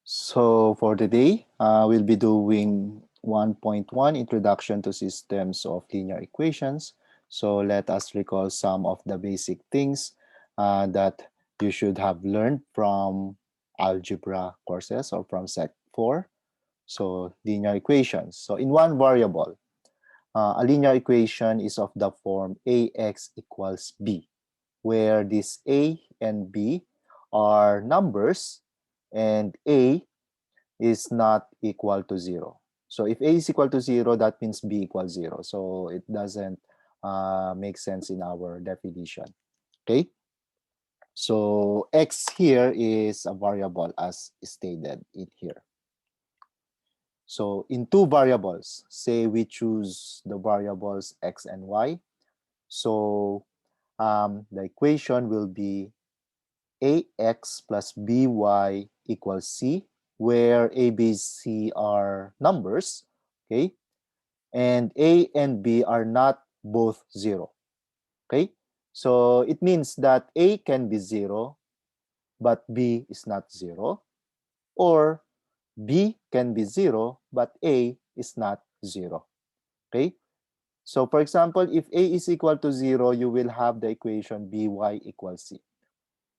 So for today, we'll be doing 1.1 Introduction to Systems of Linear Equations. So let us recall some of the basic things that you should have learned from algebra courses or from Sec 4. So linear equations. So in one variable, a linear equation is of the form ax equals b, where this a and b are numbers and a is not equal to 0. So if a is equal to 0, that means b equals 0. So it doesn't make sense in our definition. Okay? So x here is a variable as stated in here. So in two variables, say we choose the variables x and y. So the equation will be ax plus by equals c, where a, b, c are numbers, okay? And a and b are not both 0, okay? So it means that a can be 0, but b is not 0, or b can be 0, but a is not 0, okay? So for example, if a is equal to 0, you will have the equation by equals c.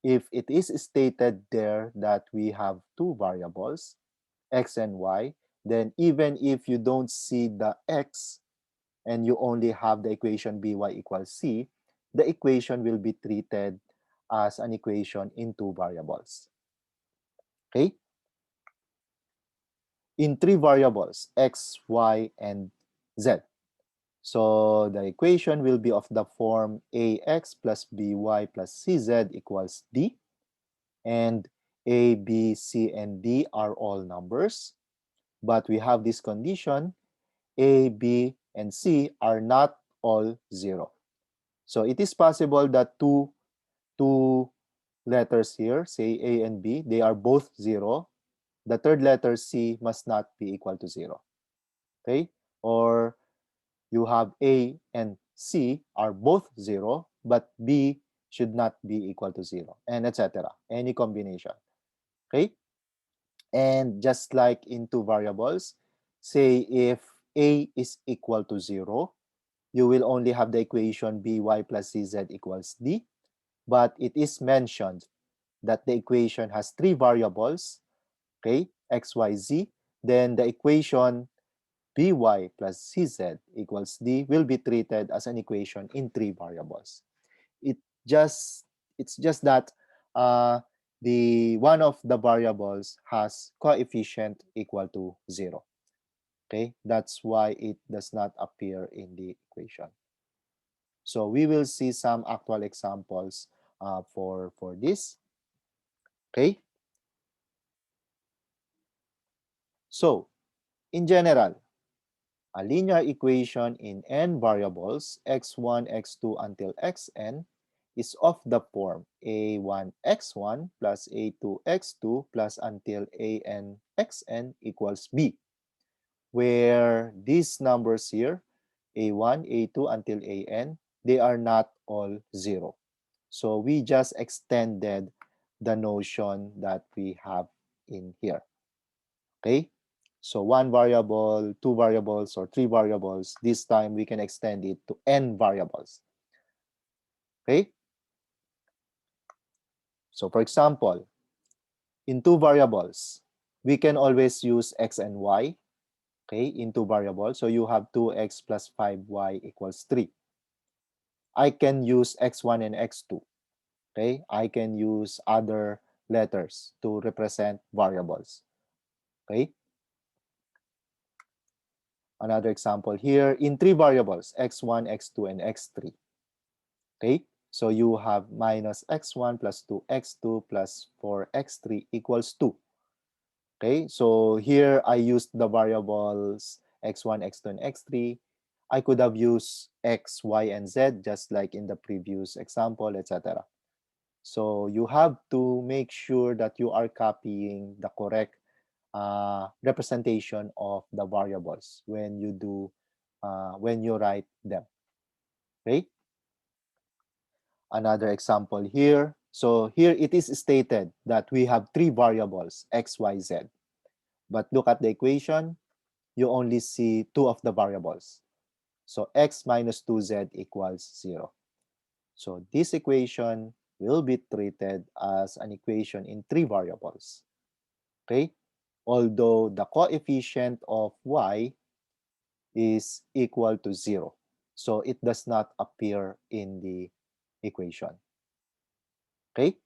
If it is stated there that we have two variables, x and y, then even if you don't see the x and you only have the equation by equals c, the equation will be treated as an equation in two variables. Okay? In three variables, x, y, and z. So the equation will be of the form ax plus by plus cz equals d. And a, b, c, and d are all numbers. But we have this condition, a, b, and c are not all 0. So it is possible that two letters here, say a and b, they are both 0. The third letter c must not be equal to 0. Okay? Or you have a and c are both 0, but b should not be equal to 0, and etc. Any combination. Okay? And just like in two variables, say if a is equal to 0, you will only have the equation by plus cz equals d. But it is mentioned that the equation has three variables, okay, x, y, z. Then the equation by plus cz equals d will be treated as an equation in three variables. It just it's just that uh, the one of the variables has coefficient equal to 0. Okay, that's why it does not appear in the equation. So we will see some actual examples for this. Okay, so in general, a linear equation in n variables, x1, x2 until xn, is of the form a1x1 plus a2x2 plus until an xn equals b, where these numbers here, a1, a2 until an, they are not all 0. So we just extended the notion that we have in here. Okay? So one variable, two variables, or three variables. This time we can extend it to n variables. Okay? So for example, in two variables, we can always use x and y, okay, in two variables. So you have 2x plus 5y equals 3. I can use x1 and x2. Okay? I can use other letters to represent variables. Okay? Another example here, in three variables, x1, x2, and x3. Okay? So you have minus x1 plus 2x2 plus 4x3 equals 2. Okay? So here I used the variables x1, x2, and x3. I could have used x, y, and z just like in the previous example, etc. So you have to make sure that you are copying the correct representation of the variables when you write them. Okay? Another example here. So here it is stated that we have three variables, x, y, z. But look at the equation, you only see two of the variables. So x minus 2z equals 0. So this equation will be treated as an equation in three variables. Okay? Although the coefficient of y is equal to 0. So it does not appear in the equation. Okay?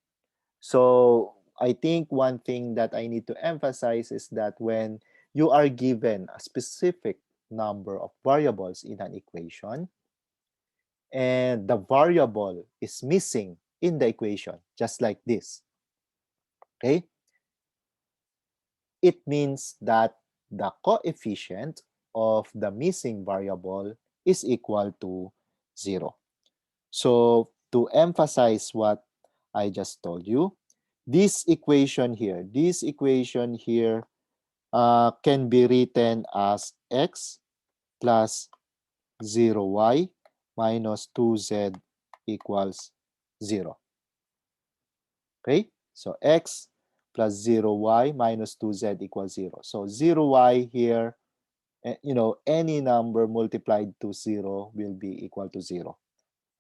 So I think one thing that I need to emphasize is that when you are given a specific number of variables in an equation and the variable is missing in the equation, just like this, okay? It means that the coefficient of the missing variable is equal to 0. So to emphasize what I just told you, this equation here can be written as x plus 0y minus 2z equals 0. Okay? So x plus 0y minus 2z equals 0. So 0y here, any number multiplied to 0 will be equal to 0.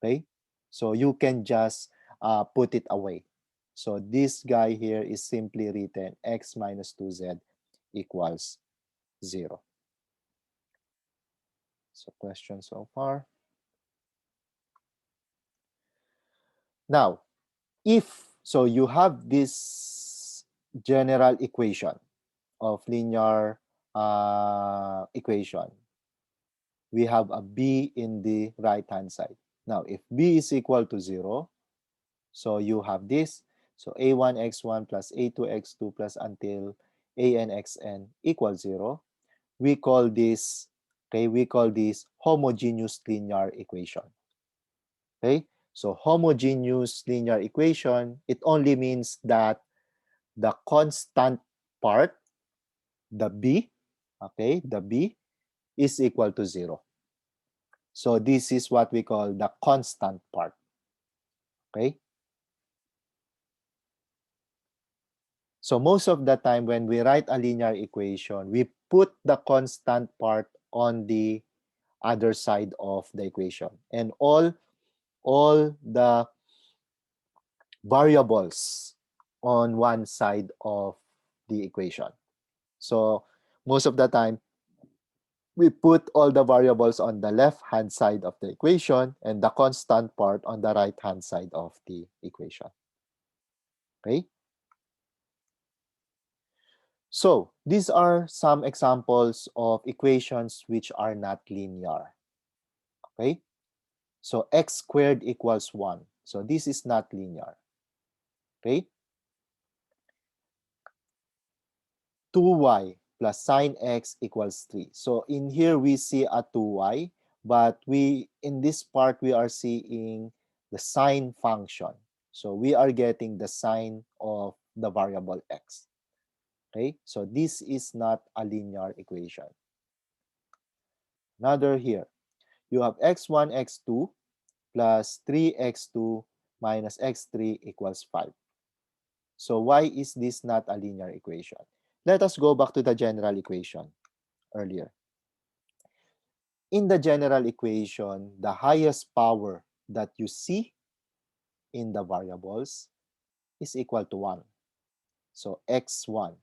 Okay? So you can just put it away. So this guy here is simply written x minus 2z equals 0. So question so far. Now, so you have this general equation of linear equation. We have a b in the right-hand side. Now, if b is equal to 0, so you have this. So a1x1 plus a2x2 plus until anxn equals 0. We call this, homogeneous linear equation. Okay? So homogeneous linear equation, it only means that the constant part, the b, the b is equal to 0. So this is what we call the constant part. Okay? So most of the time when we write a linear equation, we put the constant part on the other side of the equation. And all the variables on one side of the equation. So most of the time, we put all the variables on the left-hand side of the equation and the constant part on the right-hand side of the equation. Okay? So these are some examples of equations which are not linear. Okay? So x squared equals 1. So this is not linear. Okay? 2y plus sine x equals 3. So in here we see a 2y, but in this part we are seeing the sine function. So we are getting the sine of the variable x. Okay? So this is not a linear equation. Another here. You have x1, x2 plus 3x2 minus x3 equals 5. So why is this not a linear equation? Let us go back to the general equation earlier. In the general equation, the highest power that you see in the variables is equal to 1. So x1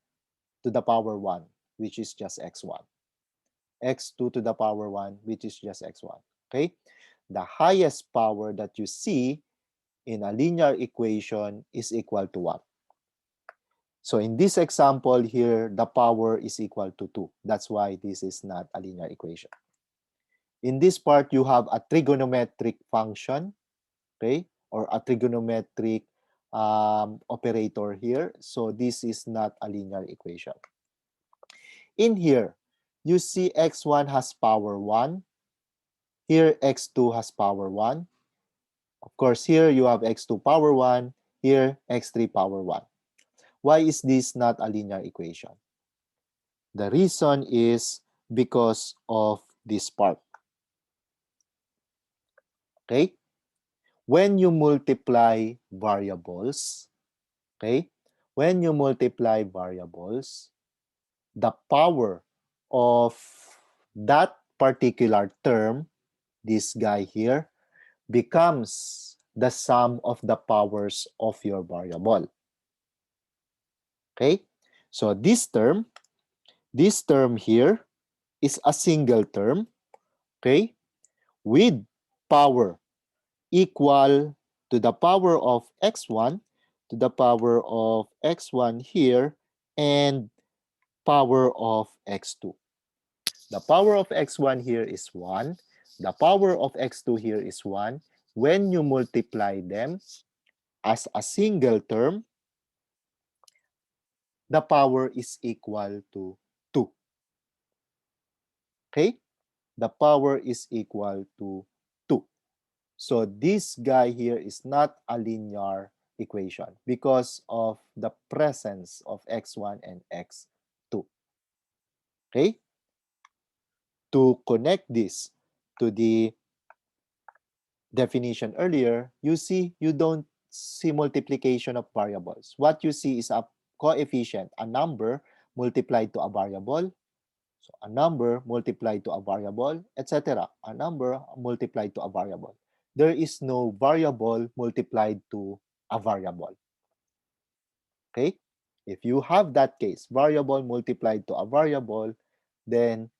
to the power 1, which is just x1. x2 to the power 1, which is just x1. Okay? The highest power that you see in a linear equation is equal to 1. So in this example here, the power is equal to 2. That's why this is not a linear equation. In this part, you have a trigonometric function, okay, or a trigonometric operator here. So this is not a linear equation. In here, you see x1 has power 1. Here, x2 has power 1. Of course, here you have x2 power 1. Here, x3 power 1. Why is this not a linear equation? The reason is because of this part. Okay? When you multiply variables, okay? When you multiply variables, the power of that particular term, this guy here, becomes the sum of the powers of your variable. Okay? So this term here is a single term, okay, with power equal to the power of x1 to the power of x1 here and power of x2. The power of x1 here is 1. The power of x2 here is 1. When you multiply them as a single term, the power is equal to 2. Okay? The power is equal to 2. So this guy here is not a linear equation because of the presence of x1 and x2. Okay? To connect this to the definition earlier, you see you don't see multiplication of variables. What you see is a coefficient, a number multiplied to a variable. So a number multiplied to a variable, etc. A number multiplied to a variable. There is no variable multiplied to a variable. Okay? If you have that case, variable multiplied to a variable, then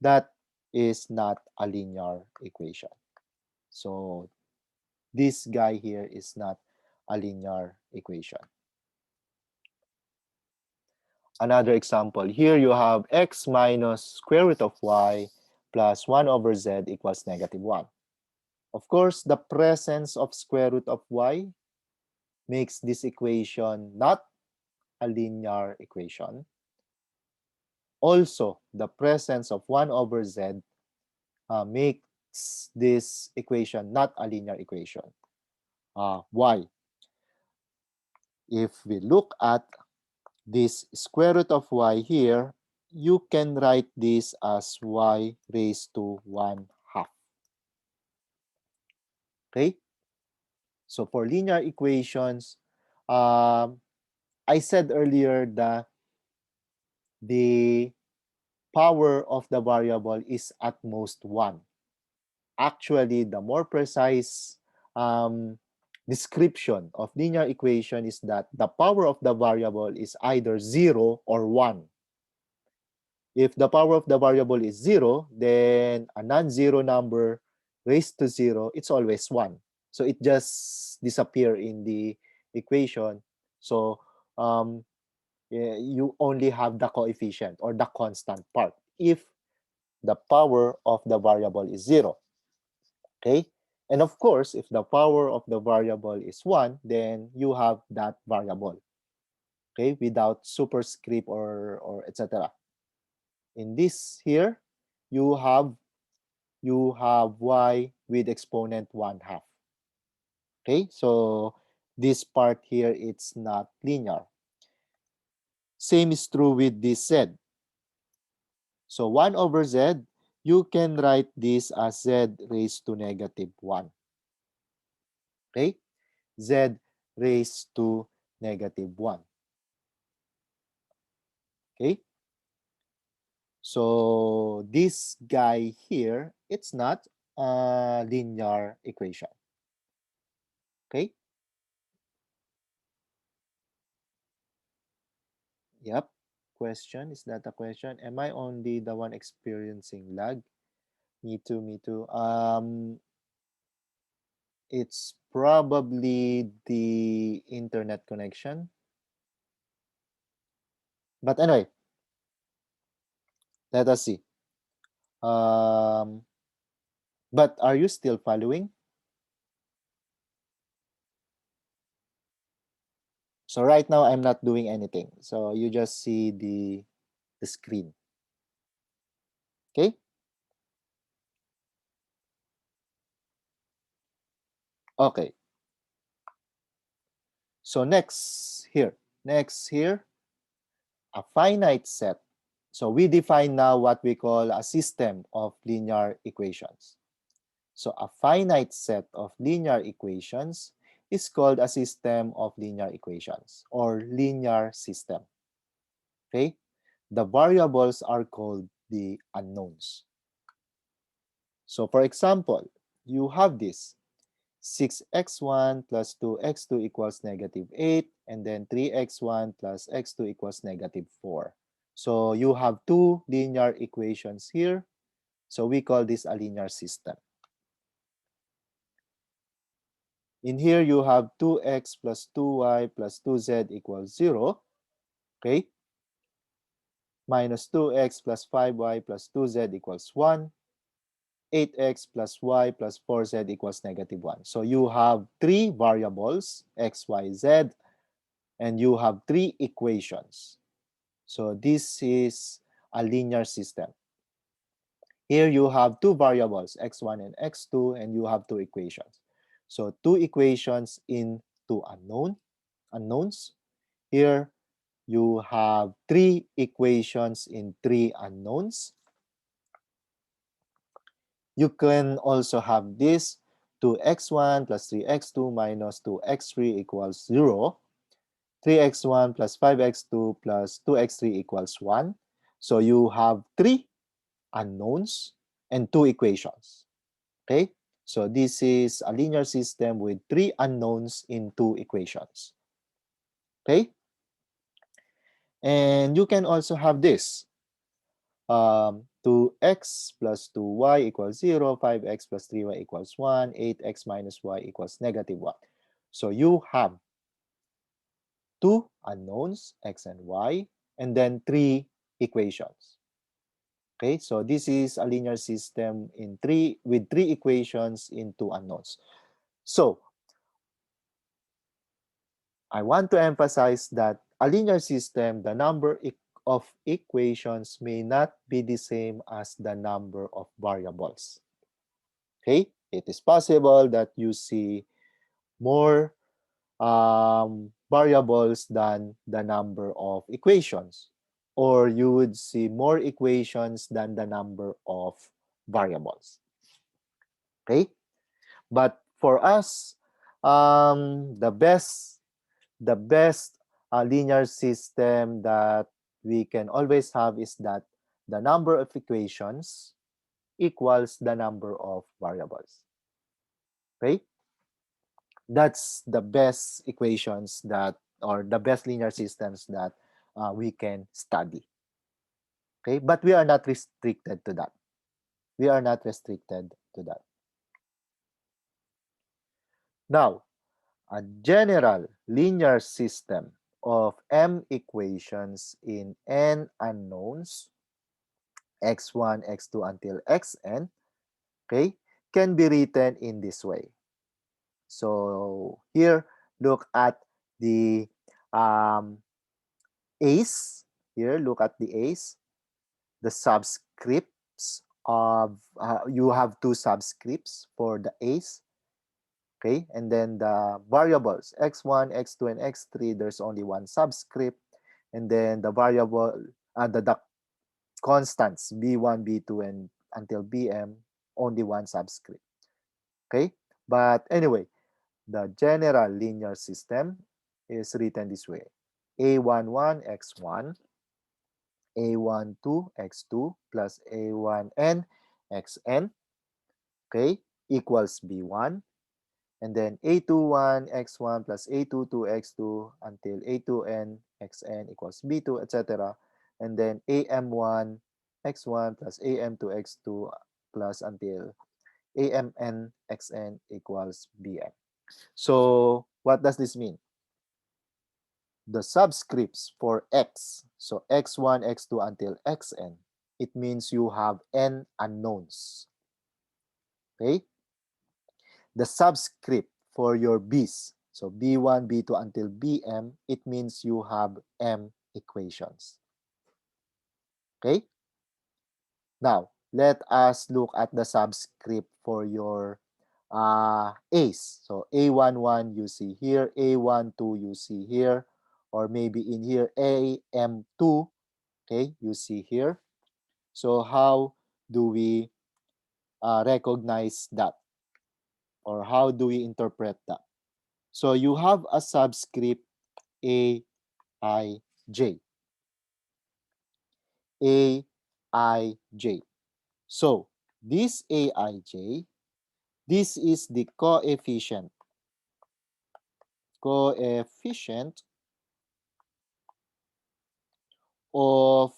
that is not a linear equation. So this guy here is not a linear equation. Another example, here you have x minus square root of y plus 1 over z equals negative 1. Of course, the presence of square root of y makes this equation not a linear equation. Also, the presence of 1 over z makes this equation not a linear equation. Why? If we look at this square root of y here, you can write this as y raised to 1/2. Okay? So for linear equations, I said earlier that the power of the variable is at most 1. Actually, the more precise description of linear equation is that the power of the variable is either 0 or 1. If the power of the variable is 0, then a non-zero number raised to 0, it's always 1. So it just disappears in the equation. So you only have the coefficient or the constant part if the power of the variable is 0. Okay? And of course, if the power of the variable is 1, then you have that variable. Okay? Without superscript or etc. In this here, you have y with exponent 1/2. Okay? So this part here, it's not linear. Same is true with this z. So 1 over z, you can write this as z raised to negative 1. Okay? Z raised to negative 1. Okay? So this guy here, it's not a linear equation. Okay? Yep. Question, is that a question? Am I only the one experiencing lag? Me too, me too. It's probably the internet connection. But anyway, let us see. But are you still following? So right now, I'm not doing anything. So you just see the screen. Okay? Okay. So next here, a finite set. So we define now what we call a system of linear equations. So a finite set of linear equations is called a system of linear equations or linear system. Okay? the variables are called the unknowns. So for example, you have this 6x1 plus 2x2 equals negative 8, and then 3x1 plus x2 equals negative 4. So you have two linear equations here. So we call this a linear system. In here, you have 2x plus 2y plus 2z equals 0, okay? Minus 2x plus 5y plus 2z equals 1. 8x plus y plus 4z equals negative 1. So you have three variables, x, y, z, and you have three equations. So this is a linear system. Here you have two variables, x1 and x2, and you have two equations. So two equations in two unknowns. Here you have three equations in three unknowns. You can also have this 2x1 plus 3x2 minus 2x3 equals 0. 3x1 plus 5x2 plus 2x3 equals 1. So you have three unknowns and two equations. Okay? So this is a linear system with three unknowns in two equations. Okay? And you can also have this. 2x plus 2y equals 0, 5x plus 3y equals 1, 8x minus y equals negative 1. So you have two unknowns, x and y, and then three equations. Okay, so this is a linear system with three equations in two unknowns. So I want to emphasize that a linear system, the number of equations may not be the same as the number of variables. Okay, it is possible that you see more variables than the number of equations, or you would see more equations than the number of variables. Okay, but for us, the best linear system that we can always have is that the number of equations equals the number of variables. Okay, that's the best equations that, or the best linear systems that we can study. Okay, but we are not restricted to that. We are not restricted to that. Now, a general linear system of m equations in n unknowns, x1, x2 until xn, okay, can be written in this way. So here, look at the A's. Here, look at the A's. The subscripts of, you have two subscripts for the A's. Okay, and then the variables, x1, x2, and x3, there's only one subscript. And then the variable, the constants, b1, b2, and until bm, only one subscript. Okay, but anyway, the general linear system is written this way. A11 x1, A12 x2 plus A1n xn, okay, equals B1. And then A21 x1 plus A22 x2 until A2n xn equals B2, etc. And then AM1 x1 plus AM2 x2 plus until AMN xn equals Bm. So what does this mean? The subscripts for x, so x1, x2 until xn, it means you have n unknowns. Okay? The subscript for your b's, so b1, b2 until bm, it means you have m equations. Okay? Now, let us look at the subscript for your A's. So A11 you see here, A12 you see here, or maybe in here AM2, okay, you see here. So how do we recognize that? Or how do we interpret that? So you have a subscript A, I, J. Aij. So this Aij, this is the coefficient of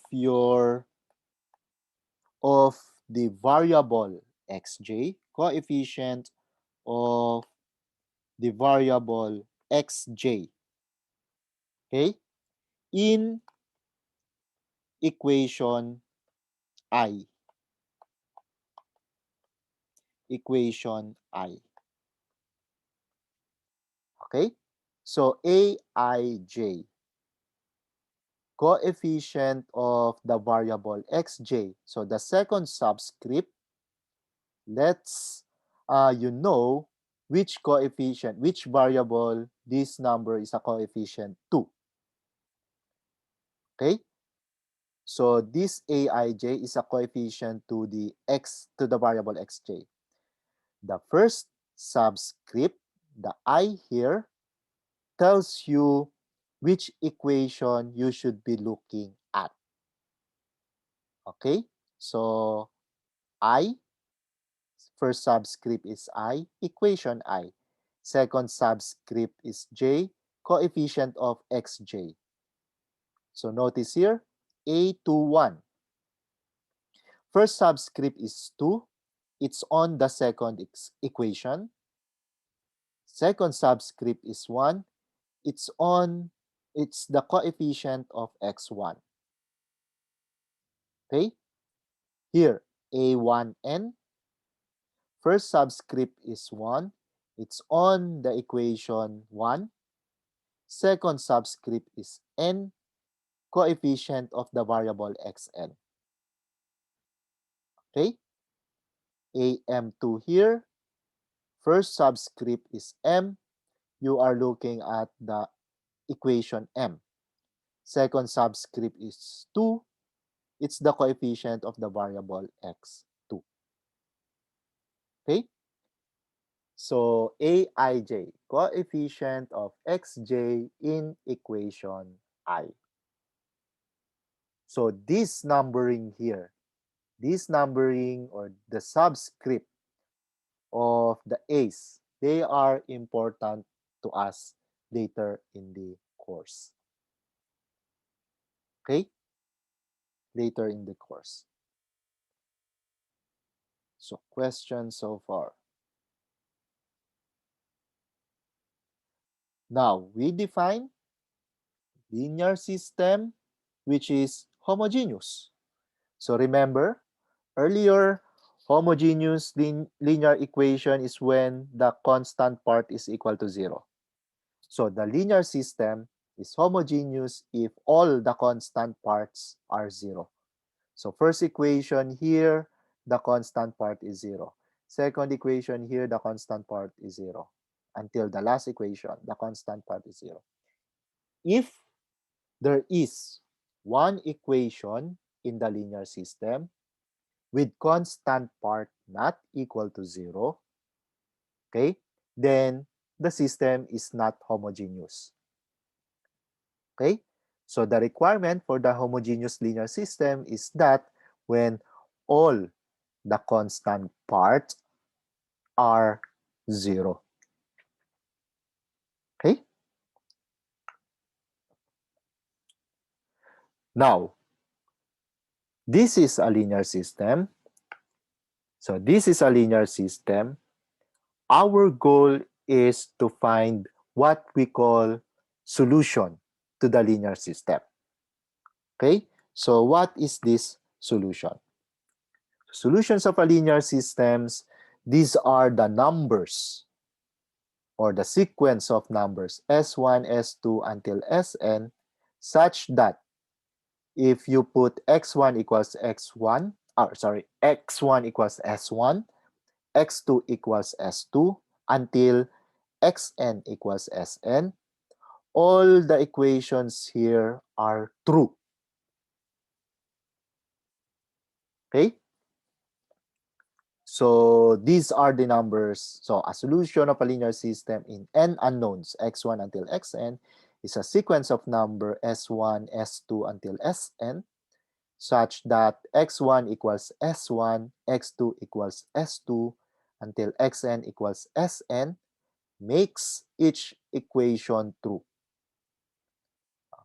the variable xj, coefficient of the variable xj, okay, in equation I. Equation I. Okay? So Aij, coefficient of the variable xj. So the second subscript, let's you know which coefficient, which variable this number is a coefficient to. Okay? So this Aij is a coefficient to the variable xj. The first subscript, the I here, tells you which equation you should be looking at. Okay? So I, first subscript is I, equation I. Second subscript is J, coefficient of xj. So notice here, A21. First subscript is 2. It's on the second equation. Second subscript is 1. It's the coefficient of x1. Okay? Here, A1n. First subscript is 1. It's on the equation 1. Second subscript is n, coefficient of the variable xn. Okay? AM2 here. First subscript is m. You are looking at the equation m. Second subscript is 2. It's the coefficient of the variable x2. Okay? So Aij, coefficient of xj in equation I. So this numbering here, this numbering or the subscript of the A's, they are important to us later in the course. Okay? Later in the course. So questions so far. Now, we define linear system which is homogeneous. So remember, earlier, homogeneous linear equation is when the constant part is equal to 0. So the linear system is homogeneous if all the constant parts are 0. So first equation here, the constant part is 0. Second equation here, the constant part is 0. Until the last equation, the constant part is 0. If there is one equation in the linear system with constant part not equal to 0, okay, then the system is not homogeneous. Okay, so the requirement for the homogeneous linear system is that when all the constant parts are 0. Okay, now this is a linear system. So this is a linear system. Our goal is to find what we call solution to the linear system. Okay, so what is this solution? Solutions of a linear systems, these are the numbers or the sequence of numbers S1, S2 until Sn such that if you put x1 equals x1, x1 equals s1, x2 equals s2 until xn equals sn, all the equations here are true. Okay? So these are the numbers. So a solution of a linear system in n unknowns, x1 until xn, is a sequence of number s1, s2 until sn, such that x1 equals s1, x2 equals s2, until xn equals sn, makes each equation true.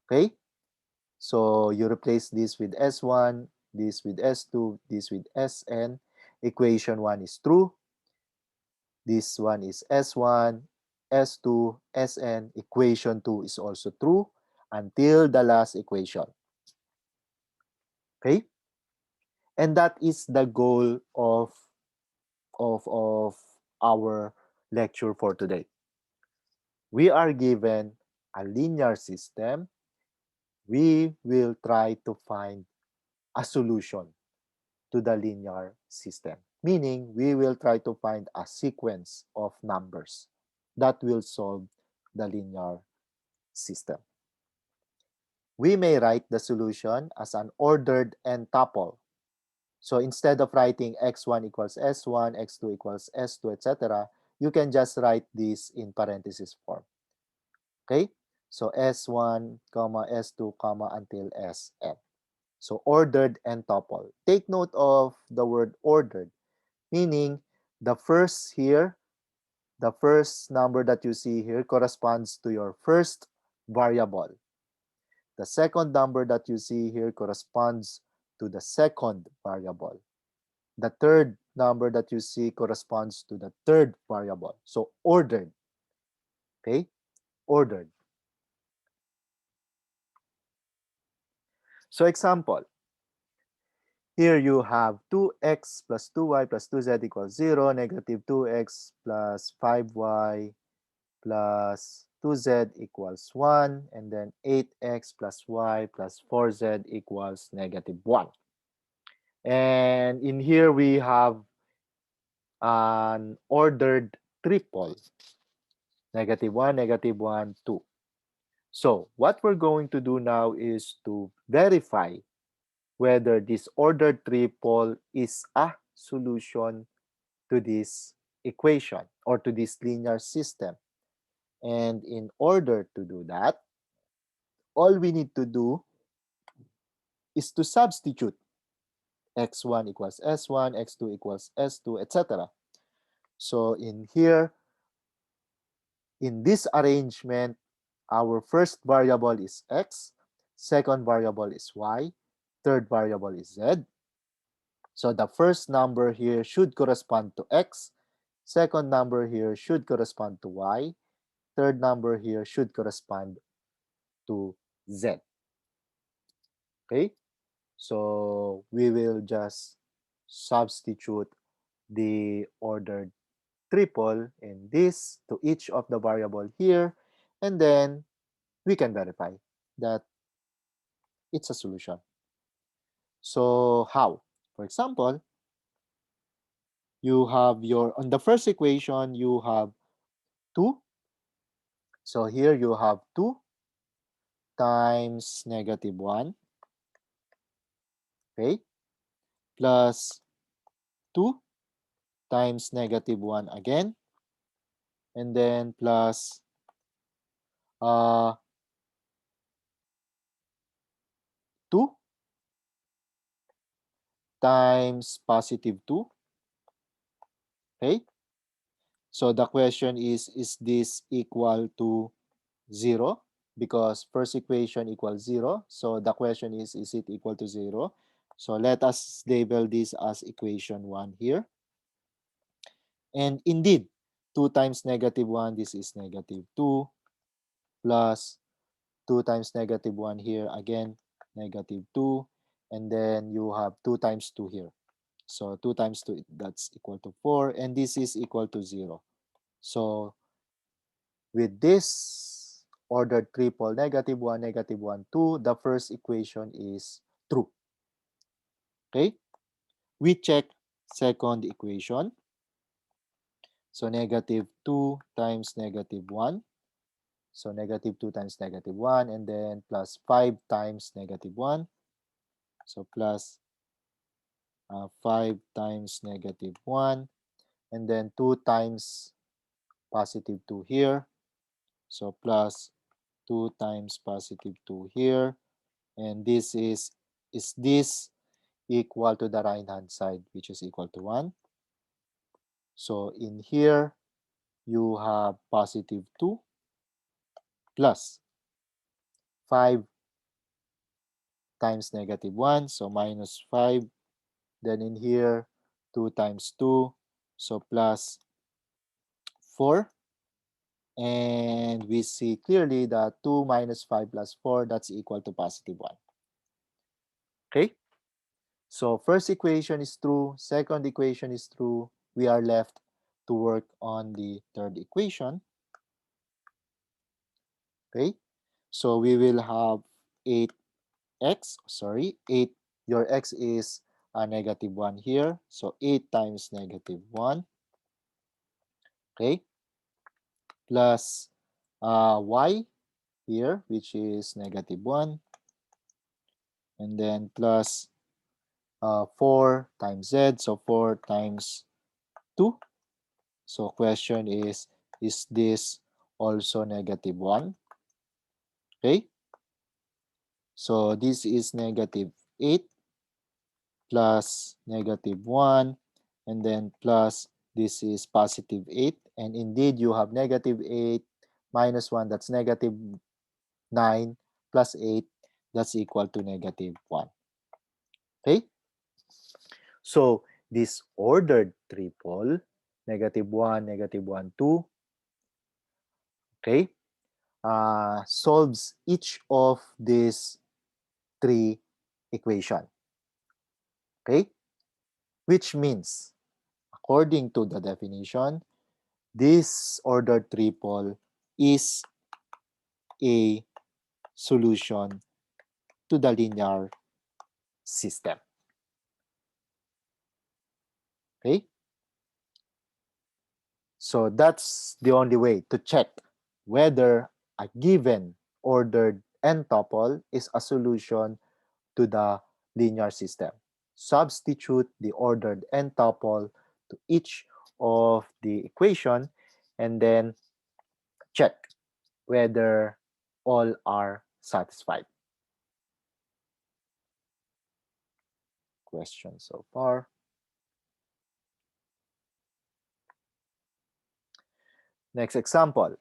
Okay? So you replace this with s1, this with s2, this with sn. Equation 1 is true. This one is s1, s2, sn. Equation 2 is also true until the last equation. Okay? And that is the goal of our lecture for today. We are given a linear system. We will try to find a solution to the linear system, meaning we will try to find a sequence of numbers that will solve the linear system. We may write the solution as an ordered n-tuple. So instead of writing x1 equals s1, x2 equals s2, etc., you can just write this in parenthesis form. Okay? So s1, s2, until sn. So ordered n-tuple. Take note of the word ordered, meaning the first number that you see here corresponds to your first variable. The second number that you see here corresponds to the second variable. The third number that you see corresponds to the third variable. So ordered. Okay? Ordered. So example, here you have 2x plus 2y plus 2z equals 0, negative 2x plus 5y plus 2z equals 1, and then 8x plus y plus 4z equals negative 1. And in here we have an ordered triple, negative 1, negative 1, 2. So what we're going to do now is to verify whether this ordered triple is a solution to this equation or to this linear system. And in order to do that, all we need to do is to substitute x1 equals s1, x2 equals s2, etc. So in here, in this arrangement, our first variable is x, second variable is y, third variable is z. So the first number here should correspond to x, second number here should correspond to y, third number here should correspond to z. Okay? So we will just substitute the ordered triple in this to each of the variable here, and then we can verify that it's a solution. So how? For example, you have on the first equation, you have 2. So here you have 2 times negative 1, okay, plus 2 times negative 1 again, and then plus uh, 2 times positive 2, okay? So the question is this equal to 0? Because first equation equals 0. So the question is it equal to 0? So let us label this as equation 1 here. And indeed, 2 times negative 1, this is negative 2, plus 2 times negative 1 here, again, negative 2. And then you have 2 times 2 here. So 2 times 2, that's equal to 4. And this is equal to 0. So with this ordered triple, negative 1, negative 1, 2, the first equation is true. Okay? We check second equation. So negative 2 times negative 1. So negative 2 times negative 1, and then plus 5 times negative 1. So plus 5 times negative 1. And then 2 times positive 2 here. So plus 2 times positive 2 here. And this is is this equal to the right-hand side, which is equal to 1? So in here, you have positive 2 plus 5 times negative 1, so minus 5. Then in here, 2 times 2, so plus 4. And we see clearly that 2 minus 5 plus 4, that's equal to positive 1. Okay? So first equation is true, second equation is true. We are left to work on the third equation. Okay? So we will have 8x, 8, your x is a negative 1 here. So 8 times negative 1, okay? Plus y here, which is negative 1. And then plus 4 times z, so 4 times 2. So question is this also negative 1? Okay? So this is negative 8 plus negative 1, and then plus this is positive 8. And indeed, you have negative 8 minus 1, that's negative 9, plus 8, that's equal to negative 1. Okay? So this ordered triple, negative 1, negative 1, 2, okay, solves each of these three equations. Okay? Which means, according to the definition, this ordered triple is a solution to the linear system. Okay? So that's the only way to check whether a given ordered n-tuple is a solution to the linear system. Substitute the ordered n-tuple to each of the equation and then check whether all are satisfied. Question so far. Next example.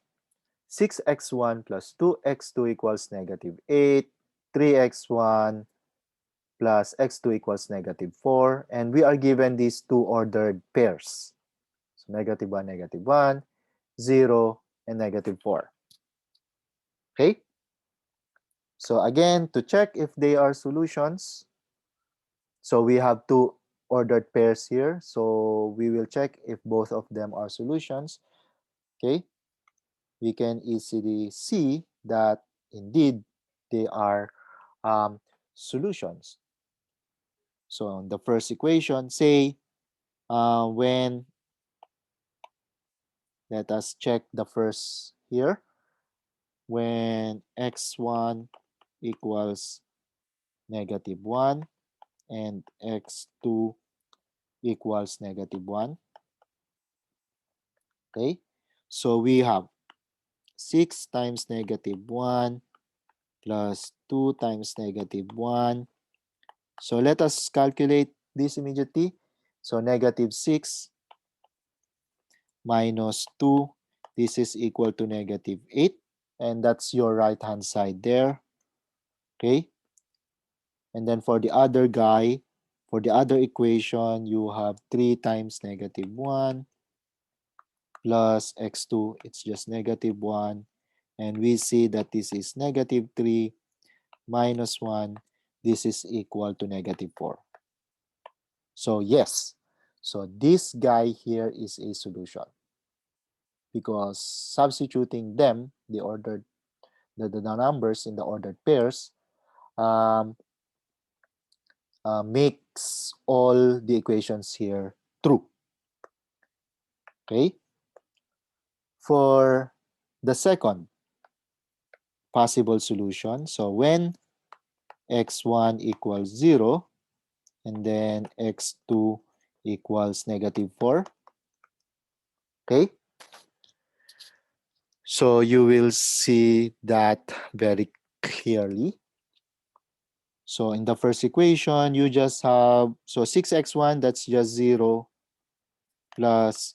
6x1 plus 2x2 equals negative 8, 3x1 plus x2 equals negative 4, and we are given these two ordered pairs. So negative 1, negative 1, 0, and negative 4. Okay? So again, to check if they are solutions, so we have two ordered pairs here. So we will check if both of them are solutions. Okay? We can easily see that indeed they are solutions. So on the first equation, say when, let us check the first here, when x1 equals negative 1 and x2 equals negative 1. Okay, so we have 6 times negative 1 plus 2 times negative 1. So let us calculate this immediately. So negative 6 minus 2, this is equal to negative 8. And that's your right-hand side there. Okay. And then for the other guy, for the other equation, you have 3 times negative 1 plus x2, it's just negative 1. And we see that this is negative 3 minus 1. This is equal to negative 4. So yes, so this guy here is a solution because substituting them, the ordered, the numbers in the ordered pairs, um, makes all the equations here true. Okay. For the second possible solution, so when x1 equals 0 and then x2 equals negative 4, okay, so you will see that very clearly. So in the first equation, you just have, so 6x1, that's just 0 plus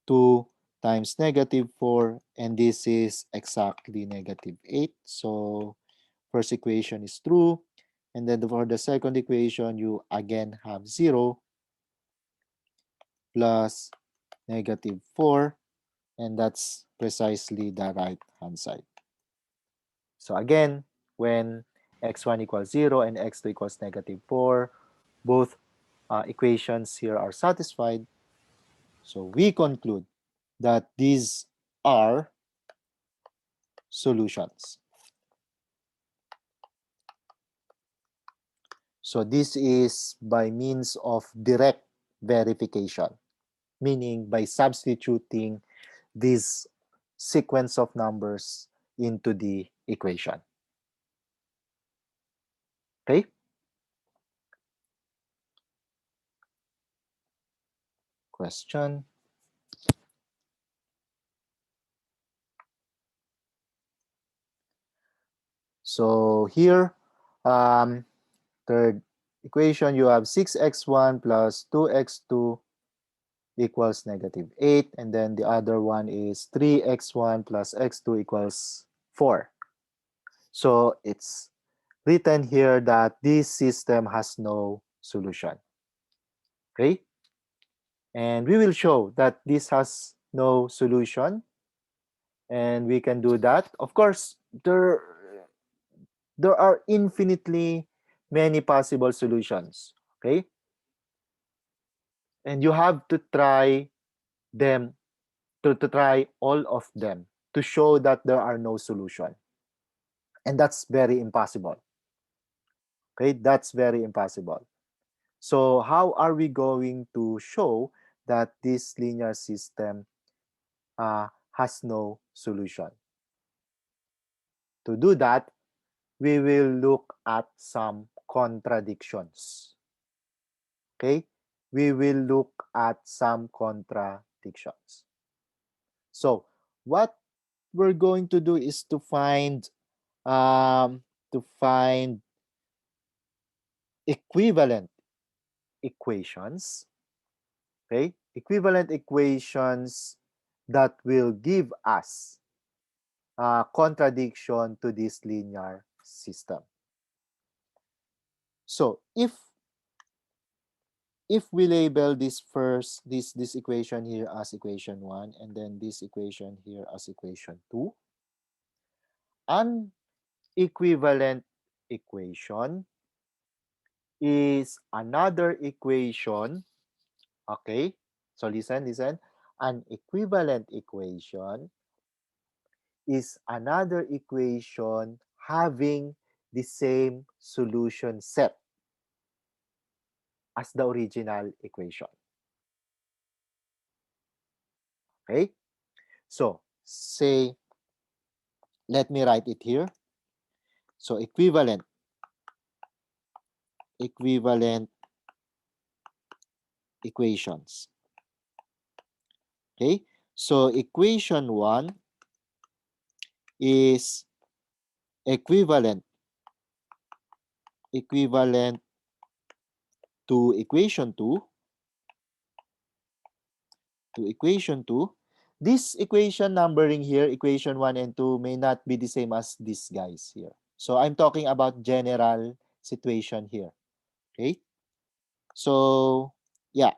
2 times -4, and this is exactly -8. So first equation is true. And then for the second equation, you again have 0 plus -4, and that's precisely the right hand side. So again, when x1 equals 0 and x2 equals -4, both equations here are satisfied. So we conclude that these are solutions. So this is by means of direct verification, meaning by substituting this sequence of numbers into the equation. Okay? Question? So here, third equation, you have 6x1 plus 2x2 equals -8. And then the other one is 3x1 plus x2 equals 4. So it's written here that this system has no solution. Okay? And we will show that this has no solution. And we can do that. Of course, there are infinitely many possible solutions. Okay? And you have to try them, to try all of them to show that there are no solution. And that's very impossible. Okay? That's very impossible. So how are we going to show that this linear system has no solution? To do that, we will look at some contradictions. Okay? We will look at some contradictions. So what we're going to do is um, to find equivalent equations. Okay? Equivalent equations that will give us a contradiction to this linear system. So if we label this first, this equation here as equation 1, and then this equation here as equation 2, an equivalent equation is another equation. Okay, so listen. An equivalent equation is another equation having the same solution set as the original equation. Okay, so say, let me write it here. So equivalent equations. Okay, so equation 1 is equivalent to equation 2 This equation numbering here, equation 1 and 2, may not be the same as these guys here. So I'm talking about general situation here. Okay, so yeah,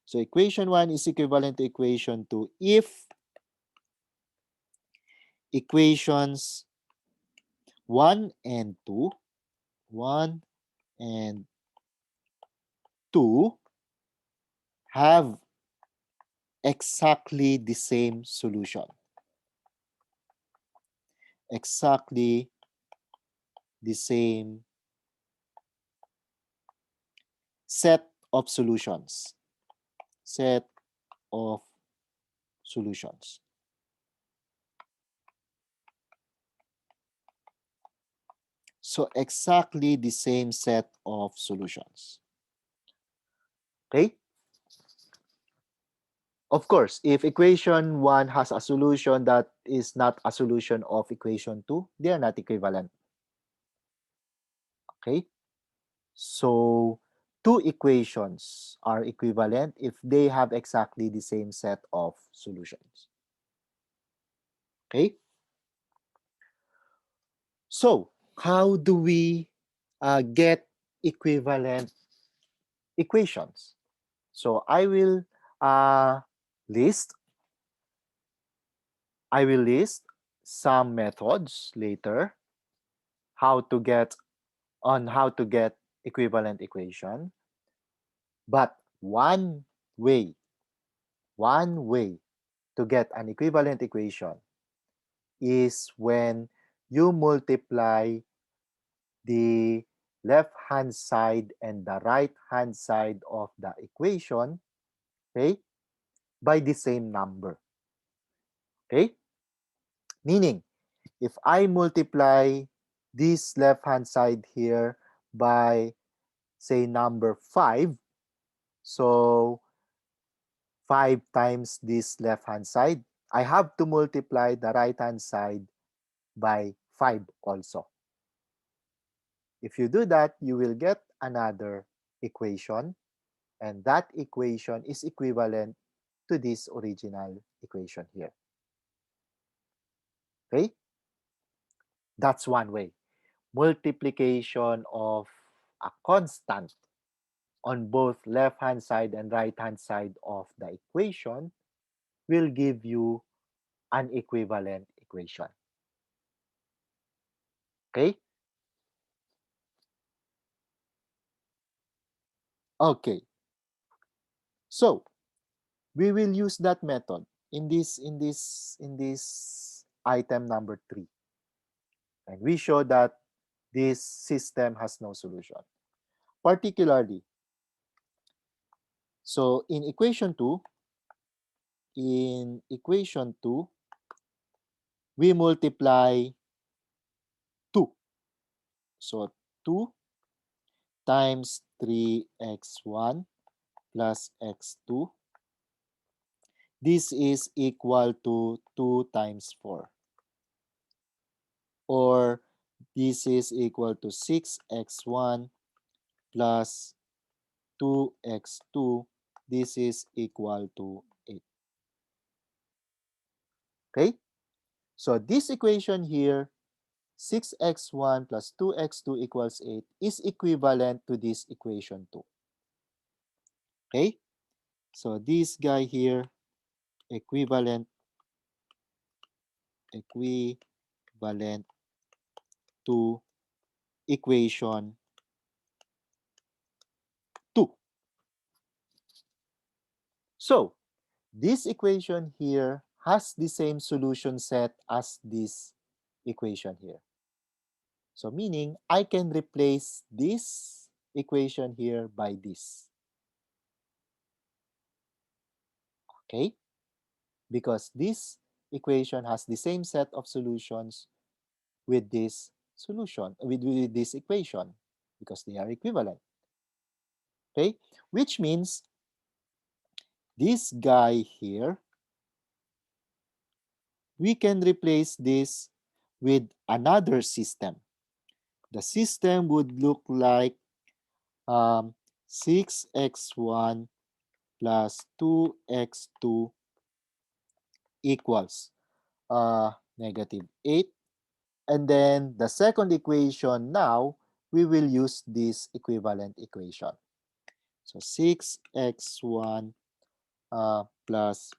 so equation 1 is equivalent to equation 2 if equations 1 and 2 have exactly the same solution. Exactly the same set of solutions. Set of solutions. So exactly the same set of solutions. Okay? Of course, if equation 1 has a solution that is not a solution of equation 2, they are not equivalent. Okay? So two equations are equivalent if they have exactly the same set of solutions. Okay? So how do we get equivalent equations? So uh, list I will list some methods later how to get how to get equivalent equation. But way, one way to get an equivalent equation is when you multiply the left hand side and the right hand side of the equation, okay, by the same number. Okay? Meaning, if I multiply this left hand side here by, say, number 5, so 5 times this left hand side, I have to multiply the right hand side by 5 also. If you do that, you will get another equation, and that equation is equivalent to this original equation here. Okay? That's one way. Multiplication of a constant on both left-hand side and right-hand side of the equation will give you an equivalent equation. Okay? Okay. So, we will use that method in this item number 3. And we show that this system has no solution. Particularly, so in equation 2, we multiply 2. So 2 times 3x1 plus x2. This is equal to 2 times 4. Or this is equal to 6x1 plus 2x2. This is equal to 8. Okay? So this equation here, 6x1 plus 2x2 equals 8, is equivalent to this equation 2. Okay? So this guy here, equivalent to equation 2. So this equation here has the same solution set as this equation here. So meaning I can replace this equation here by this. Okay? Because this equation has the same set of solutions with this solution, with this equation, because they are equivalent. Okay? Which means this guy here, we can replace this with another system. The system would look like 6x1 plus 2x2 equals negative 8. And then the second equation now, we will use this equivalent equation. So 6x1 plus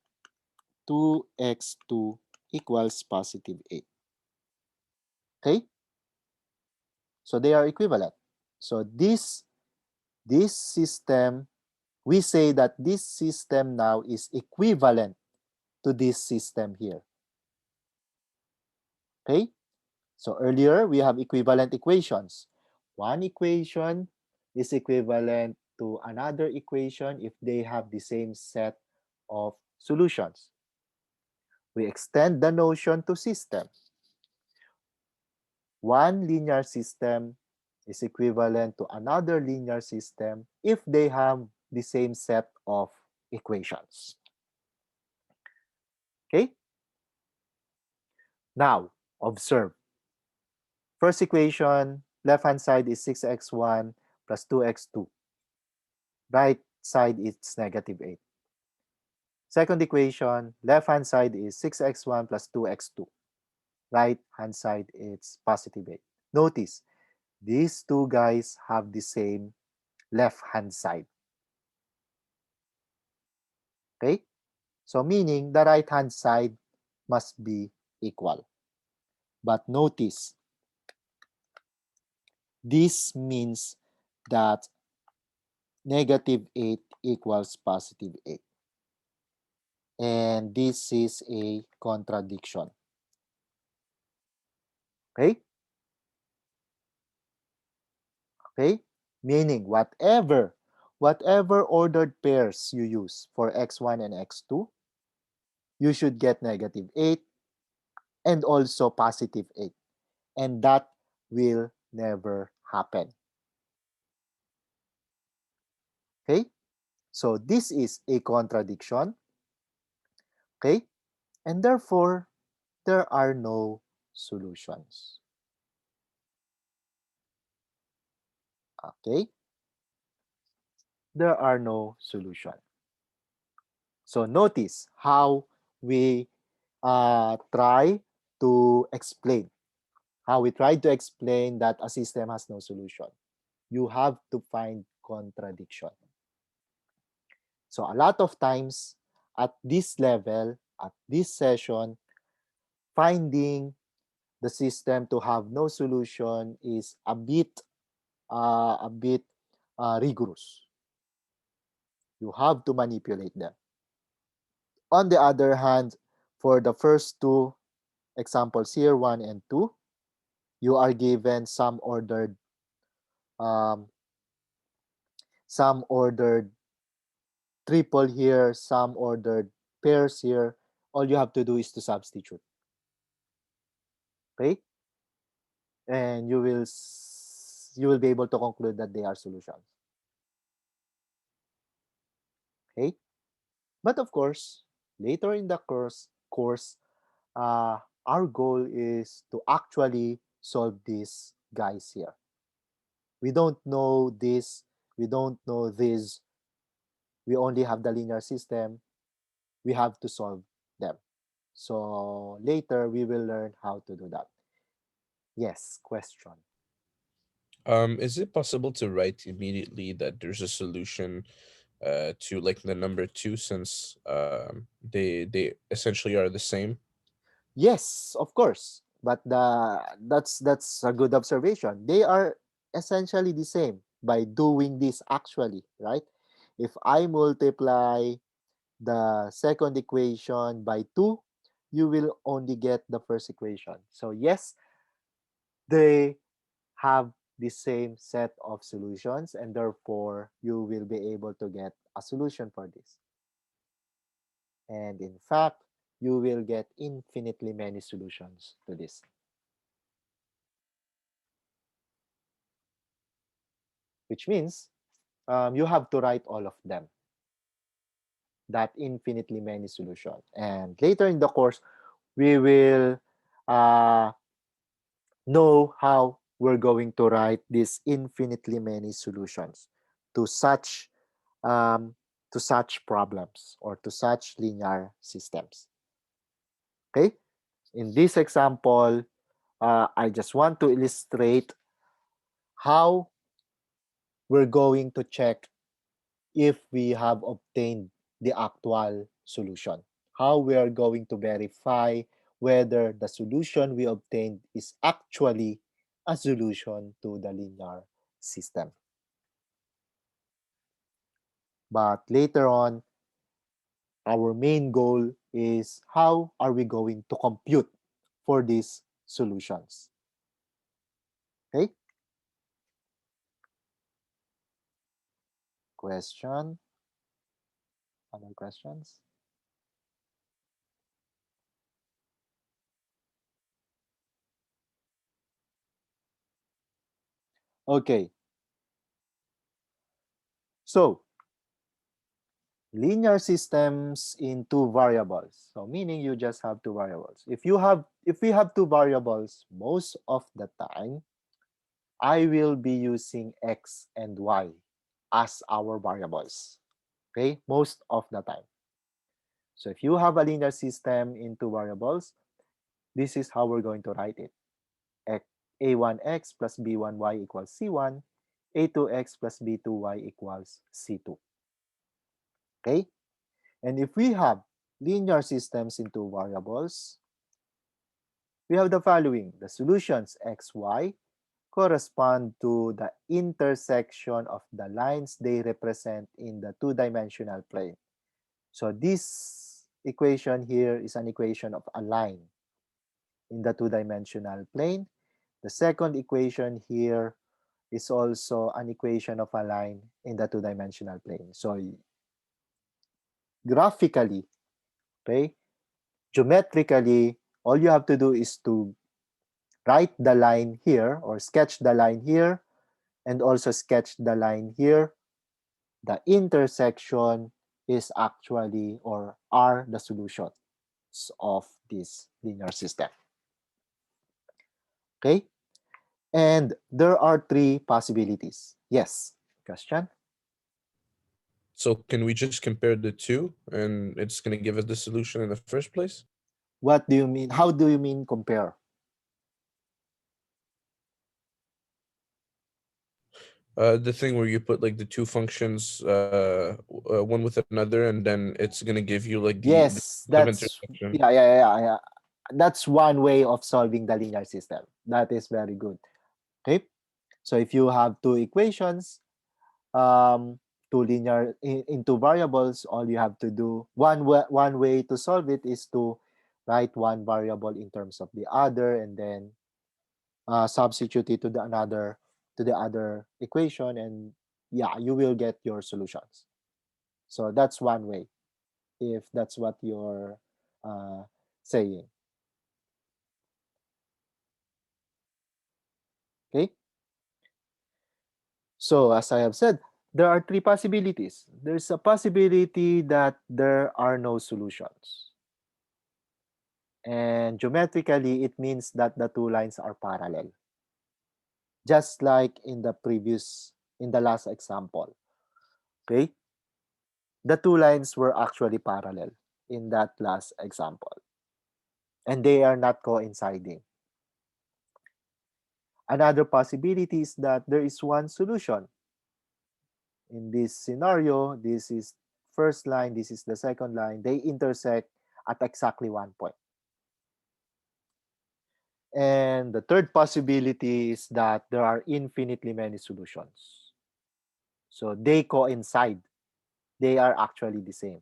2x2 equals positive 8. Okay? So they are equivalent. So this system, we say that this system now is equivalent to this system here. Okay? So earlier, we have equivalent equations. One equation is equivalent to another equation if they have the same set of solutions. We extend the notion to system. One linear system is equivalent to another linear system if they have the same set of equations. Okay? Now, observe. First equation, left-hand side is 6x1 plus 2x2. Right side is negative 8. Second equation, left-hand side is 6x1 plus 2x2. Right-hand side is positive 8. Notice, these two guys have the same left-hand side. Okay? So meaning the right-hand side must be equal. But notice, this means that negative 8 equals positive 8. And this is a contradiction. Okay? Okay? Meaning whatever ordered pairs you use for x1 and x2, you should get negative 8 and also positive 8. And that will never happen. Okay? So this is a contradiction. Okay? And therefore, there are no solutions. Okay? There are no solutions. So notice how we try to explain. How we try to explain that a system has no solution. You have to find contradiction. So a lot of times at this level, at this session, finding the system to have no solution is a bit rigorous. You have to manipulate them. On the other hand, for the first two examples here, 1 and 2, you are given um, some ordered triple here, some ordered pairs here. All you have to do is to substitute. Okay? And you will be able to conclude that they are solutions. Okay? But of course, later in the course, uh, our goal is to actually solve these guys here. We don't know this, we don't know this, we only have the linear system, we have to solve them. So later we will learn how to do that. Yes, question. Is it possible to write immediately that there's a solution to like the number two, since they essentially are the same? Yes, of course. But that's a good observation. They are essentially the same by doing this actually, right? If I multiply the second equation by 2, you will only get the first equation. So yes, they have the same set of solutions and therefore you will be able to get a solution for this. And in fact, you will get infinitely many solutions to this, which means you have to write all of them, that infinitely many solution. And later in the course, we will uh, know how we're going to write these infinitely many solutions to such um, to such problems or to such linear systems. Okay, in this example, I just want to illustrate how we're going to check if we have obtained the actual solution. How we are going to verify whether the solution we obtained is actually a solution to the linear system. But later on, our main goal is how are we going to compute for these solutions. Okay? Question? Other questions? Okay. So, linear systems in two variables. So meaning you just have two variables. If we have two variables, most of the time I will be using x and y as our variables. Okay, most of the time. So if you have a linear system in two variables, this is how we're going to write it. A1x plus b1y equals c1, a2x plus b2y equals c2. Okay? And if we have linear systems in two variables, we have the following. The solutions x, y correspond to the intersection of the lines they represent in the two-dimensional plane. So this equation here is an equation of a line in the two-dimensional plane. The second equation here is also an equation of a line in the two-dimensional plane. So graphically, okay, geometrically, all you have to do is to write the line here or sketch the line here and also sketch the line here. The intersection is actually or are the solutions of this linear system. Okay? And there are three possibilities. Yes. Question? So can we just compare the two and it's going to give us the solution in the first place? What do you mean? How do you mean compare? The thing where you put like the two functions, one with another, and then it's gonna give you like the Yes, of that's intersection. yeah. That's one way of solving the linear system. That is very good. Okay. So if you have two equations, two linear in two variables, all you have to do one way to solve it is to write one variable in terms of the other, and then substitute it to the other equation, and yeah, you will get your solutions. So that's one way, if that's what you're uh, saying. Okay. So as I have said, there are three possibilities. There's a possibility that there are no solutions. And geometrically, it means that the two lines are parallel. Just like in the last example. Okay? The two lines were actually parallel in that last example. And they are not coinciding. Another possibility is that there is one solution. In this scenario, this is first line, this is the second line. They intersect at exactly one point. And the third possibility is that there are infinitely many solutions. So they coincide. They are actually the same.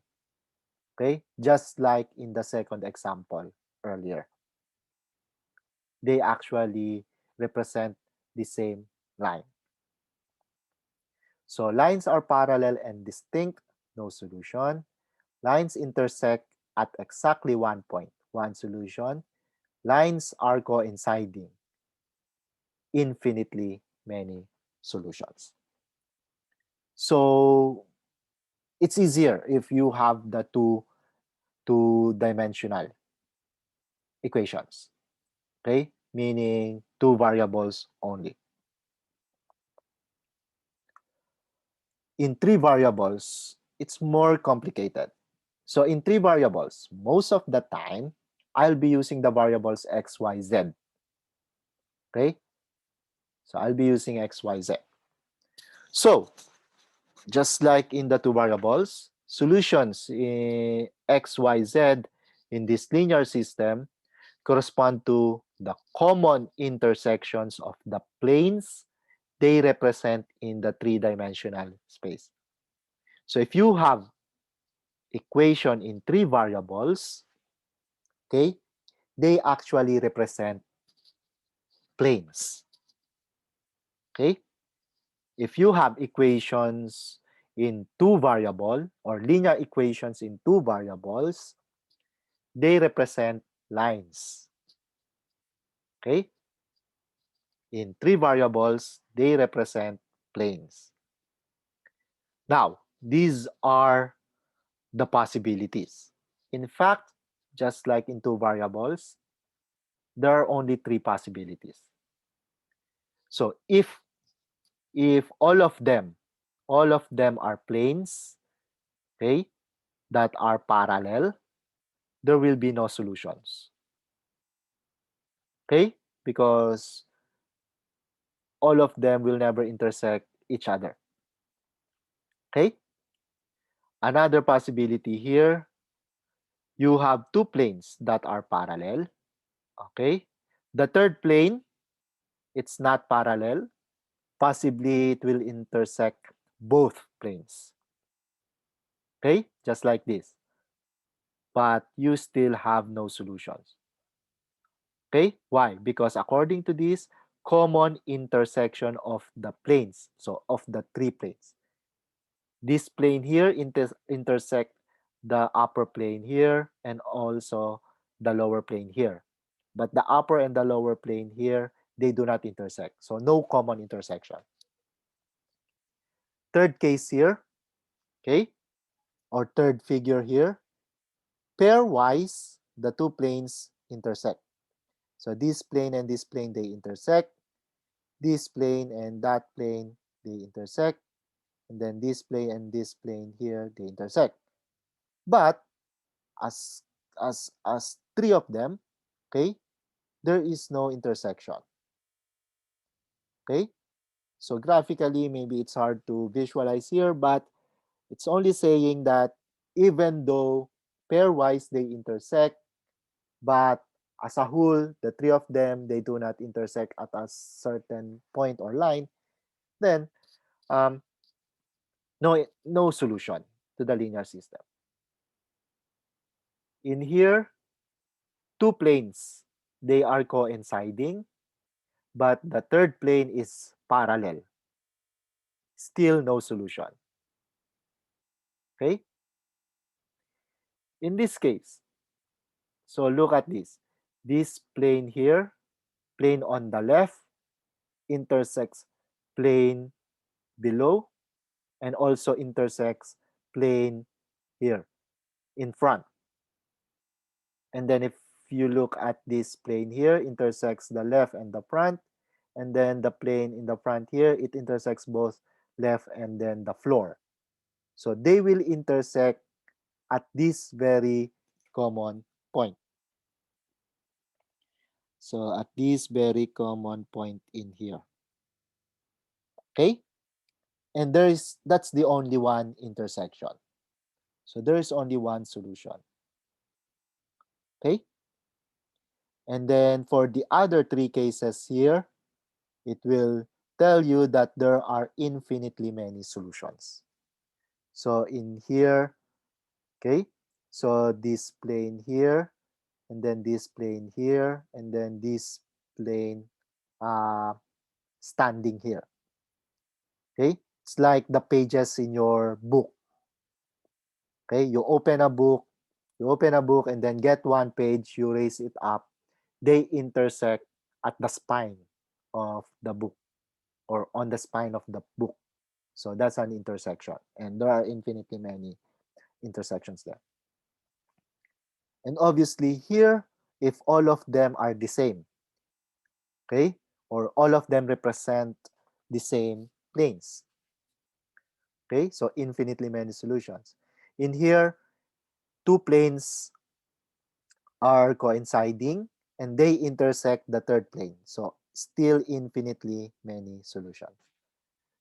Okay? Just like in the second example earlier. They actually represent the same line. So lines are parallel and distinct, no solution. Lines intersect at exactly one point, one solution. Lines are coinciding, infinitely many solutions. So it's easier if you have the two-dimensional equations, okay? Meaning two variables only. In three variables, it's more complicated. So in three variables, most of the time, I'll be using the variables x, y, z, okay? So I'll be using x, y, z. So just like in the two variables, solutions in x, y, z in this linear system correspond to the common intersections of the planes they represent in the three-dimensional space. So if you have equation in three variables, okay, they actually represent planes. Okay? If you have equations in two variable or linear equations in two variables, they represent lines. Okay? In three variables, they represent planes. Now, these are the possibilities. In fact, just like in two variables, there are only three possibilities. So if all of them are planes, okay, that are parallel, there will be no solutions. Okay? Because all of them will never intersect each other. Okay? Another possibility here, you have two planes that are parallel. Okay? The third plane, it's not parallel. Possibly it will intersect both planes. Okay? Just like this. But you still have no solutions. Okay? Why? Because according to this, common intersection of the planes, so of the three planes. This plane here intersect the upper plane here and also the lower plane here. But the upper and the lower plane here, they do not intersect. So no common intersection. Third case here, okay, or third figure here, pairwise, the two planes intersect. So this plane and this plane, they intersect. This plane and that plane, they intersect. And then this plane and this plane here, they intersect. But as as three of them, okay, there is no intersection. Okay, so graphically maybe it's hard to visualize here, but it's only saying that even though pairwise they intersect, but as a whole, the three of them, they do not intersect at a certain point or line, then um, no solution to the linear system. In here, two planes, they are coinciding, but the third plane is parallel. Still no solution. Okay? In this case, so look at this. This plane here, plane on the left, intersects plane below and also intersects plane here in front. And then if you look at this plane here, intersects the left and the front. And then the plane in the front here, it intersects both left and then the floor. So they will intersect at this very common point. So at this very common point in here. Okay? And that's the only one intersection. So there is only one solution. Okay? And then for the other three cases here, it will tell you that there are infinitely many solutions. So in here, okay, so this plane here, and then this plane here, and then this plane uh, standing here. Okay, it's like the pages in your book. Okay, you open a book and then get one page, you raise it up, they intersect at the spine of the book or on the spine of the book. So that's an intersection, and there are infinitely many intersections there. And obviously here, if all of them are the same, okay, or all of them represent the same planes, okay, so infinitely many solutions. In here, two planes are coinciding and they intersect the third plane. So still infinitely many solutions.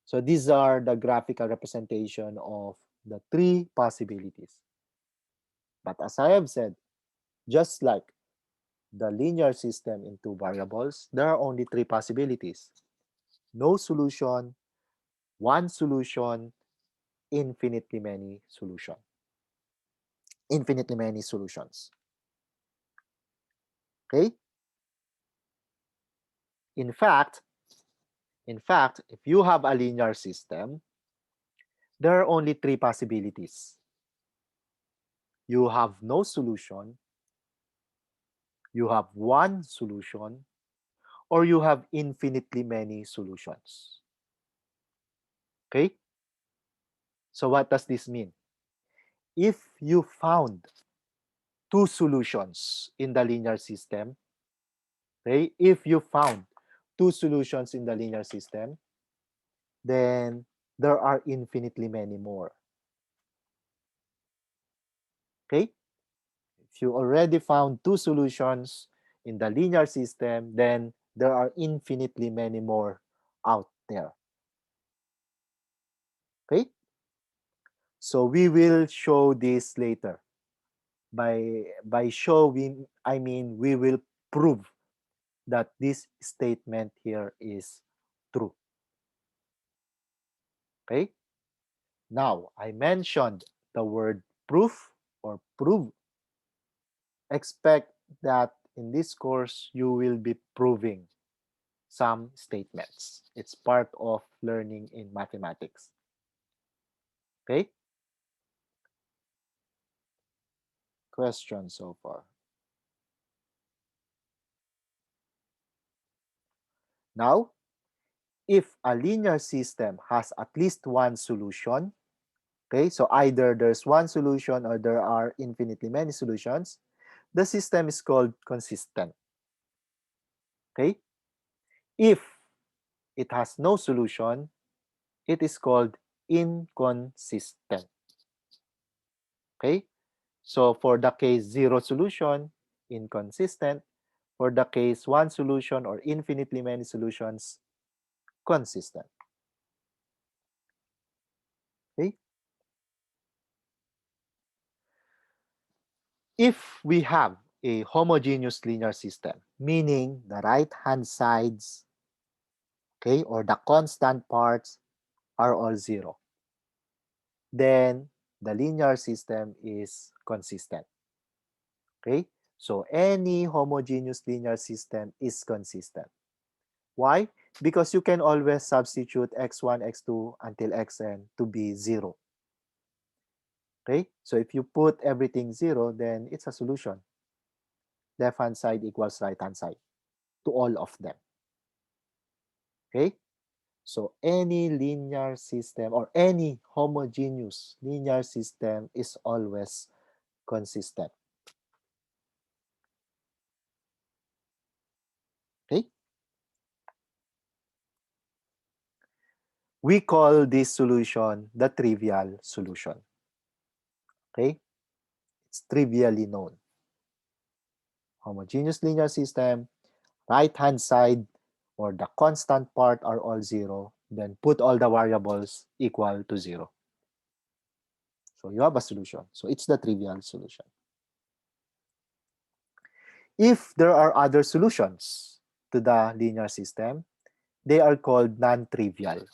So these are the graphical representation of the three possibilities. But as I have said, just like the linear system in two variables, there are only three possibilities. No solution, one solution, infinitely many solution. Infinitely many solutions. Okay? In fact, if you have a linear system, there are only three possibilities. You have no solution, you have one solution, or you have infinitely many solutions. Okay? So what does this mean? If you found two solutions in the linear system, okay, if you found two solutions in the linear system, then there are infinitely many more. Okay? If you already found two solutions in the linear system, then there are infinitely many more out there. Okay? So we will show this later. By show, I mean we will prove that this statement here is true. Okay? Now, I mentioned the word proof or prove. Expect that in this course, you will be proving some statements. It's part of learning in mathematics. Okay? Question so far. Now, if a linear system has at least one solution, okay, so either there's one solution or there are infinitely many solutions, the system is called consistent. Okay? If it has no solution, it is called inconsistent. Okay? So for the case zero solution, inconsistent. For the case one solution or infinitely many solutions, consistent. Okay? If we have a homogeneous linear system, meaning the right-hand sides, okay, or the constant parts are all zero, then the linear system is consistent. Okay? So any homogeneous linear system is consistent. Why? Because you can always substitute x1, x2 until xn to be 0. Okay? So if you put everything 0, then it's a solution. Left-hand side equals right-hand side to all of them. Okay? So any linear system or any homogeneous linear system is always consistent. Okay? We call this solution the trivial solution. Okay? It's trivially known. Homogeneous linear system, right-hand side or the constant part are all 0, then put all the variables equal to 0. So you have a solution. So it's the trivial solution. If there are other solutions to the linear system, they are called non-trivial.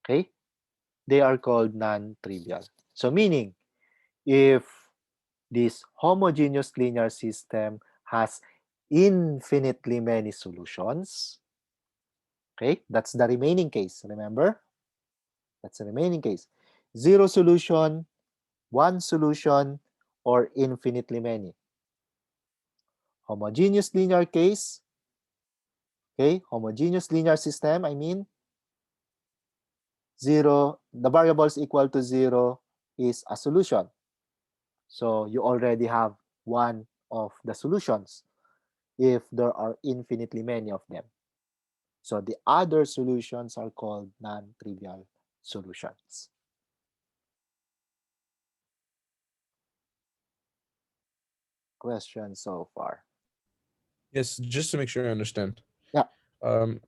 Okay? They are called non-trivial. So meaning, if this homogeneous linear system has infinitely many solutions, okay, that's the remaining case, remember? That's the remaining case. Zero solution, one solution, or infinitely many. Homogeneous linear case, okay, homogeneous linear system, I mean, zero, the variables equal to 0 is a solution. So you already have one of the solutions if there are infinitely many of them. So the other solutions are called non-trivial solutions. Questions so far? Yes, just to make sure I understand. Yeah. Um,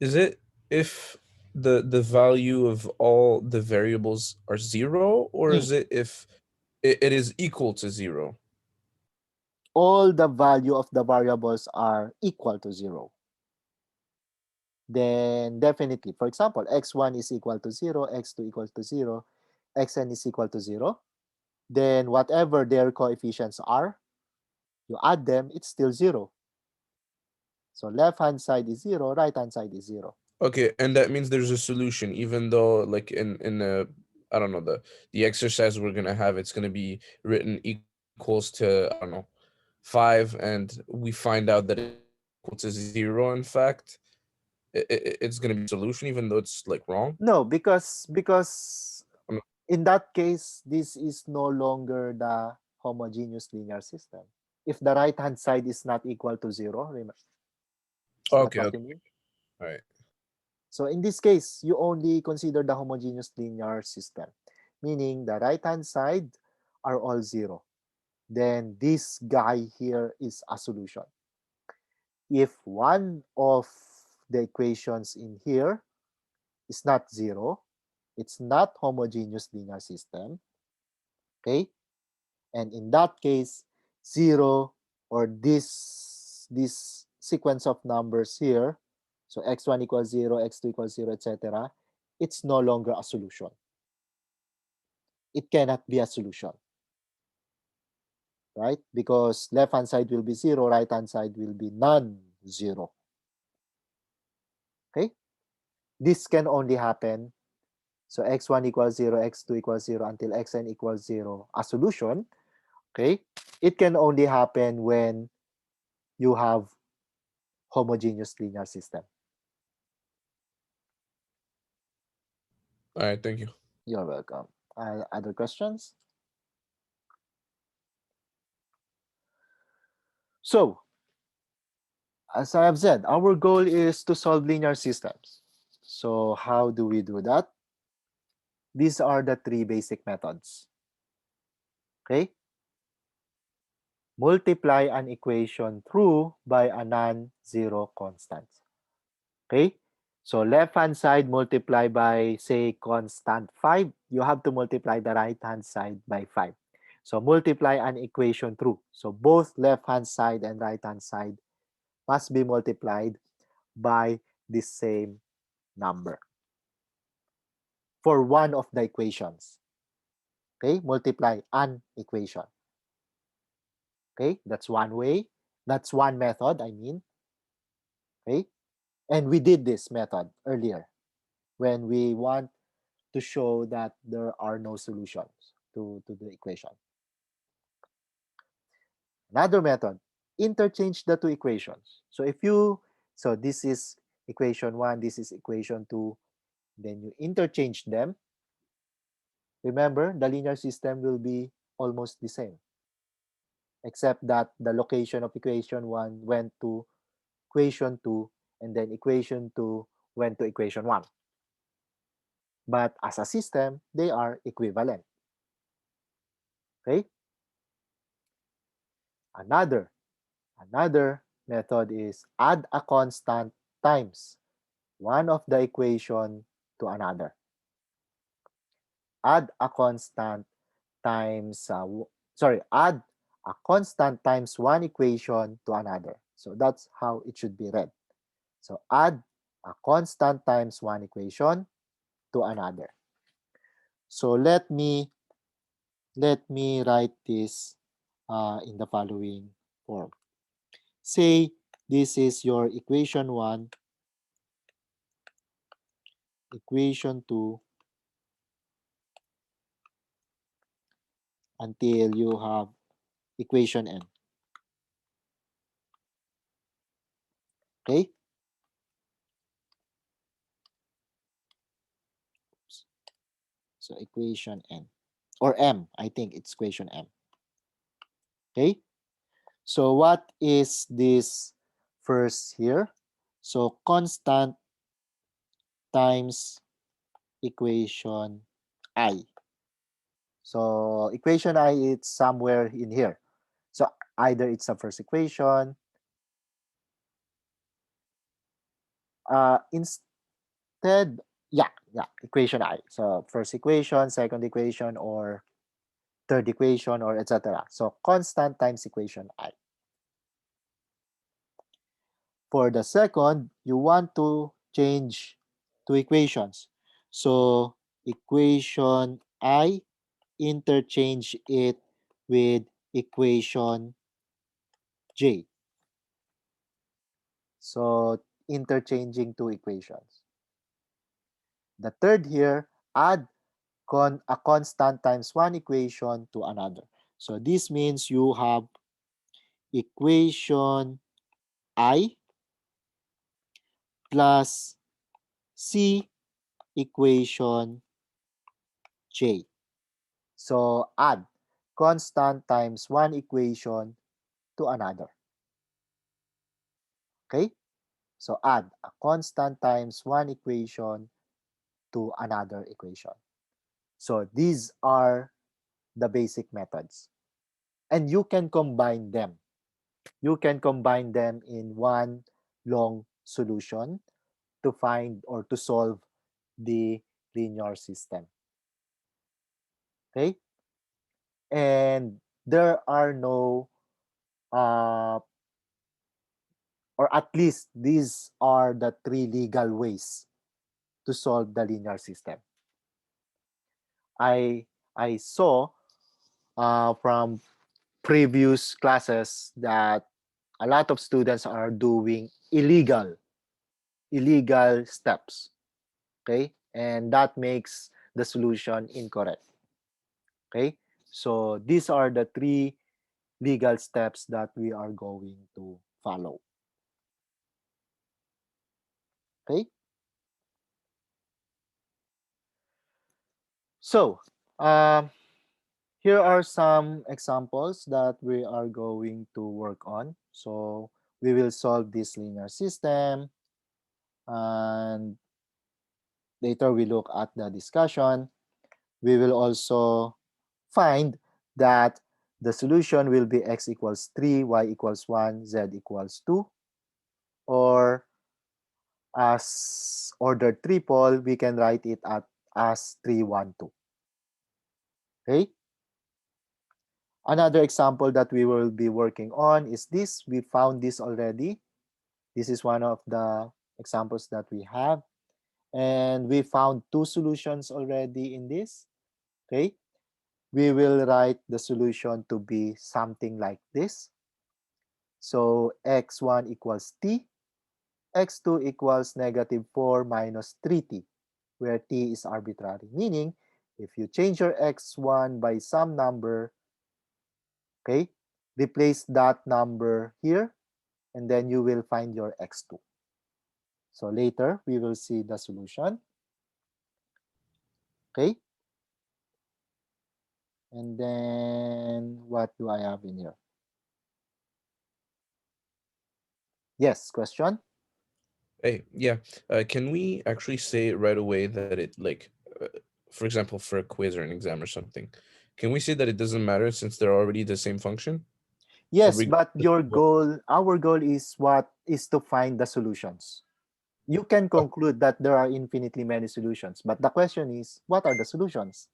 is it if the value of all the variables are zero, or Mm. is it if it is equal to zero? All the value of the variables are equal to 0. Then definitely, for example, x1 is equal to 0, x2 equals to 0, xn is equal to 0. Then whatever their coefficients are, you add them, it's still 0. So left-hand side is 0, right-hand side is 0. Okay, and that means there's a solution, even though like in I don't know, the exercise we're gonna have, it's gonna be written equals to, I don't know, 5, and we find out that it's equal to zero. In fact, it's gonna be a solution, even though it's like wrong. No, because I'm not- in that case, this is no longer the homogeneous linear system. If the right-hand side is not equal to 0, Is that Okay, what okay. you mean? All right. So in this case, you only consider the homogeneous linear system, meaning the right-hand side are all zero. Then this guy here is a solution. If one of the equations in here is not zero, it's not homogeneous linear system, okay? And in that case, zero or this sequence of numbers here, so x1 equals 0, x2 equals 0, etc., it's no longer a solution. It cannot be a solution, right? Because left hand side will be 0, right hand side will be non-zero. Okay? This can only happen, so x1 equals 0, x2 equals 0 until xn equals 0, a solution. Okay? It can only happen when you have homogeneous linear system. All right. Thank you. You're welcome. Other questions? So, as I have said, our goal is to solve linear systems. So, how do we do that? These are the three basic methods. Okay? Multiply an equation through by a non-zero constant. Okay? So left-hand side multiply by, say, constant 5. You have to multiply the right-hand side by 5. So multiply an equation through. So both left-hand side and right-hand side must be multiplied by the same number for one of the equations. Okay? Multiply an equation. Okay? That's one way. That's one method, I mean. Okay? And we did this method earlier when we want to show that there are no solutions to the equation. Another method, interchange the two equations. So this is equation 1, this is equation 2, then you interchange them. Remember, the linear system will be almost the same, except that the location of equation 1 went to equation 2, and then equation 2 went to equation 1. But as a system, they are equivalent. Okay? Another Another method is add a constant times one of the equation to another. Add a constant times, add a constant times one equation to another. So that's how it should be read. So add a constant times one equation to another. So let me write this in the following form. Say this is your equation 1, equation 2, until you have equation n. Okay? So equation n. Or m. I think it's equation m. Okay? So what is this first here? So constant times equation I. So equation I is somewhere in here. So either it's the first equation. Instead, yeah, equation I. So first equation, second equation, or third equation, or etc. So constant times equation I. For the second, you want to change two equations. So equation I, interchange it with equation J. So interchanging two equations. The third here, add a constant times one equation to another. So this means you have equation I plus C equation J. So add constant times one equation to another. Okay? So add a constant times one equation to another equation. So these are the basic methods. And you can combine them. You can combine them in one long solution to find or to solve the linear system. Okay? And there are no, uh, or at least these are the three legal ways to solve the linear system. I I saw from previous classes that a lot of students are doing illegal steps. Okay, and that makes the solution incorrect. Okay, so these are the three legal steps that we are going to follow. Okay, so um, here are some examples that we are going to work on. So we will solve this linear system, and later we look at the discussion. We will also find that the solution will be x equals 3, y equals 1, z equals 2, or as ordered triple, we can write it as 3, 1, 2. Okay? Another example that we will be working on is this. We found this already. This is one of the examples that we have. And we found two solutions already in this. Okay? We will write the solution to be something like this. So x1 equals t, x2 equals negative 4 minus 3t, where t is arbitrary. Meaning, if you change your x1 by some number, okay, replace that number here, and then you will find your x2. So later, we will see the solution. Okay, and then what do I have in here? Yes, question? Hey, yeah. Can we actually say right away that it like, for example, for a quiz or an exam or something, can we say that it doesn't matter since they're already the same function? Yes, but Regardless your of what? goal, our goal is what is to find the solutions. You can Oh, conclude that there are infinitely many solutions, but the question is, what are the solutions?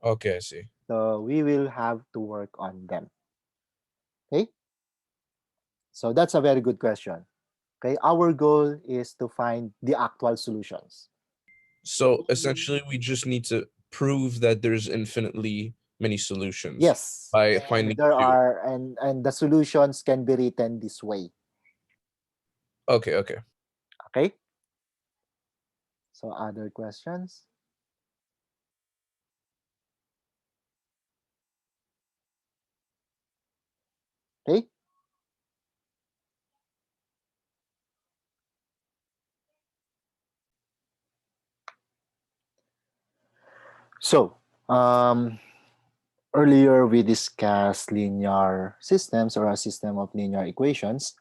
okay, I see. So we will have to work on them. Okay, so that's a very good question. Okay, our goal is to find the actual solutions. So essentially, we just need to prove that there's infinitely many solutions Yes, by and finding there two. are, and the solutions can be written this way. Okay, okay. Okay, so other questions? Okay, so um, earlier we discussed linear systems or a system of linear equations.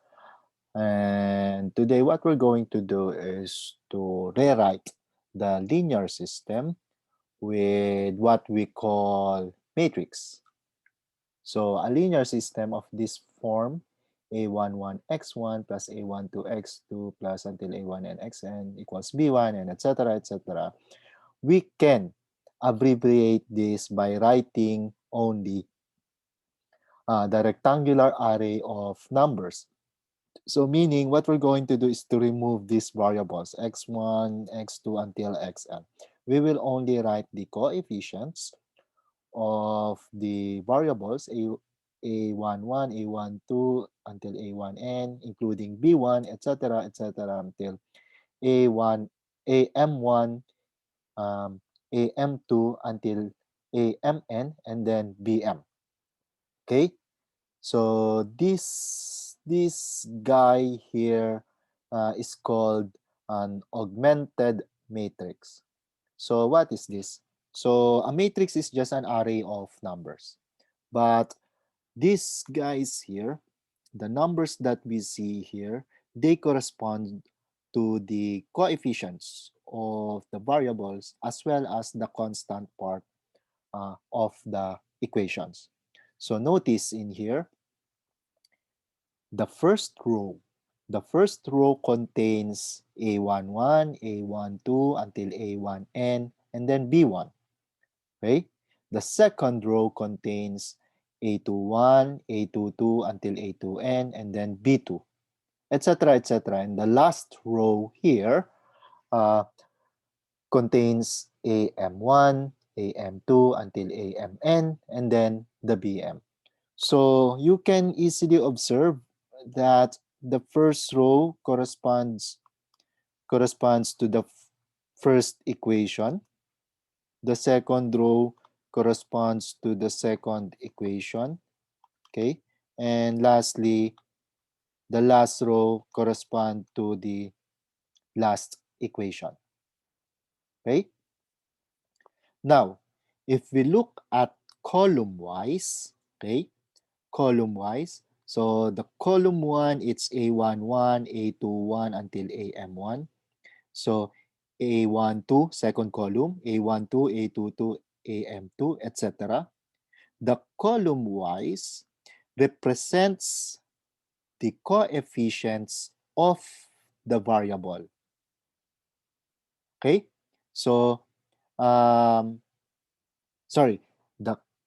And today what we're going to do is to rewrite the linear system with what we call matrix. So a linear system of this form, a11x1 plus a12x2 plus until a1 and xn equals b1 and etc. etc. We can abbreviate this by writing only the rectangular array of numbers. So meaning what we're going to do is to remove these variables x1, x2 until xn. We will only write the coefficients of the variables a11, a12 until a1n, including b1, etc., etc., until a1, am1, am2 until amn, and then bm. Okay, so this guy here is called an augmented matrix. So what is this? So a matrix is just an array of numbers. But these guys here, the numbers that we see here, they correspond to the coefficients of the variables as well as the constant part of the equations. So notice in here, the first row. The first row contains A11, A12 until A1n, and then B1. Okay? The second row contains A21, A22 until A2n, and then B2, etc., etc. And the last row here uh, contains AM1, AM2 until AMN, and then the BM. So you can easily observe that the first row corresponds to the first equation. The second row corresponds to the second equation. Okay. And lastly, the last row correspond to the last equation. Okay. Now, if we look at column wise, okay, column wise, so the column 1, it's A11, A21 until AM1. So A12, second column, A12, A22, AM2, etc. The column wise represents the coefficients of the variable. Okay? So, um, sorry,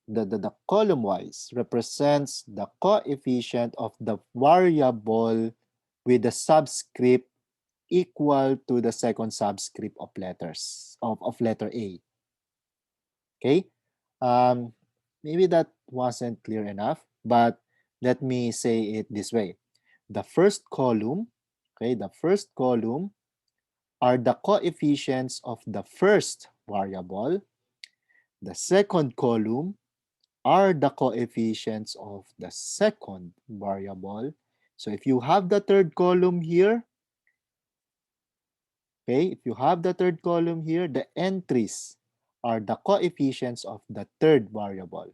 the, the column wise represents the coefficient of the variable with the subscript equal to the second subscript of letters of letter A. Okay. Um, Maybe that wasn't clear enough, but let me say it this way. The first column, okay, the first column are the coefficients of the first variable. The second column are the coefficients of the second variable. So if you have the third column here, okay, if you have the third column here, the entries are the coefficients of the third variable.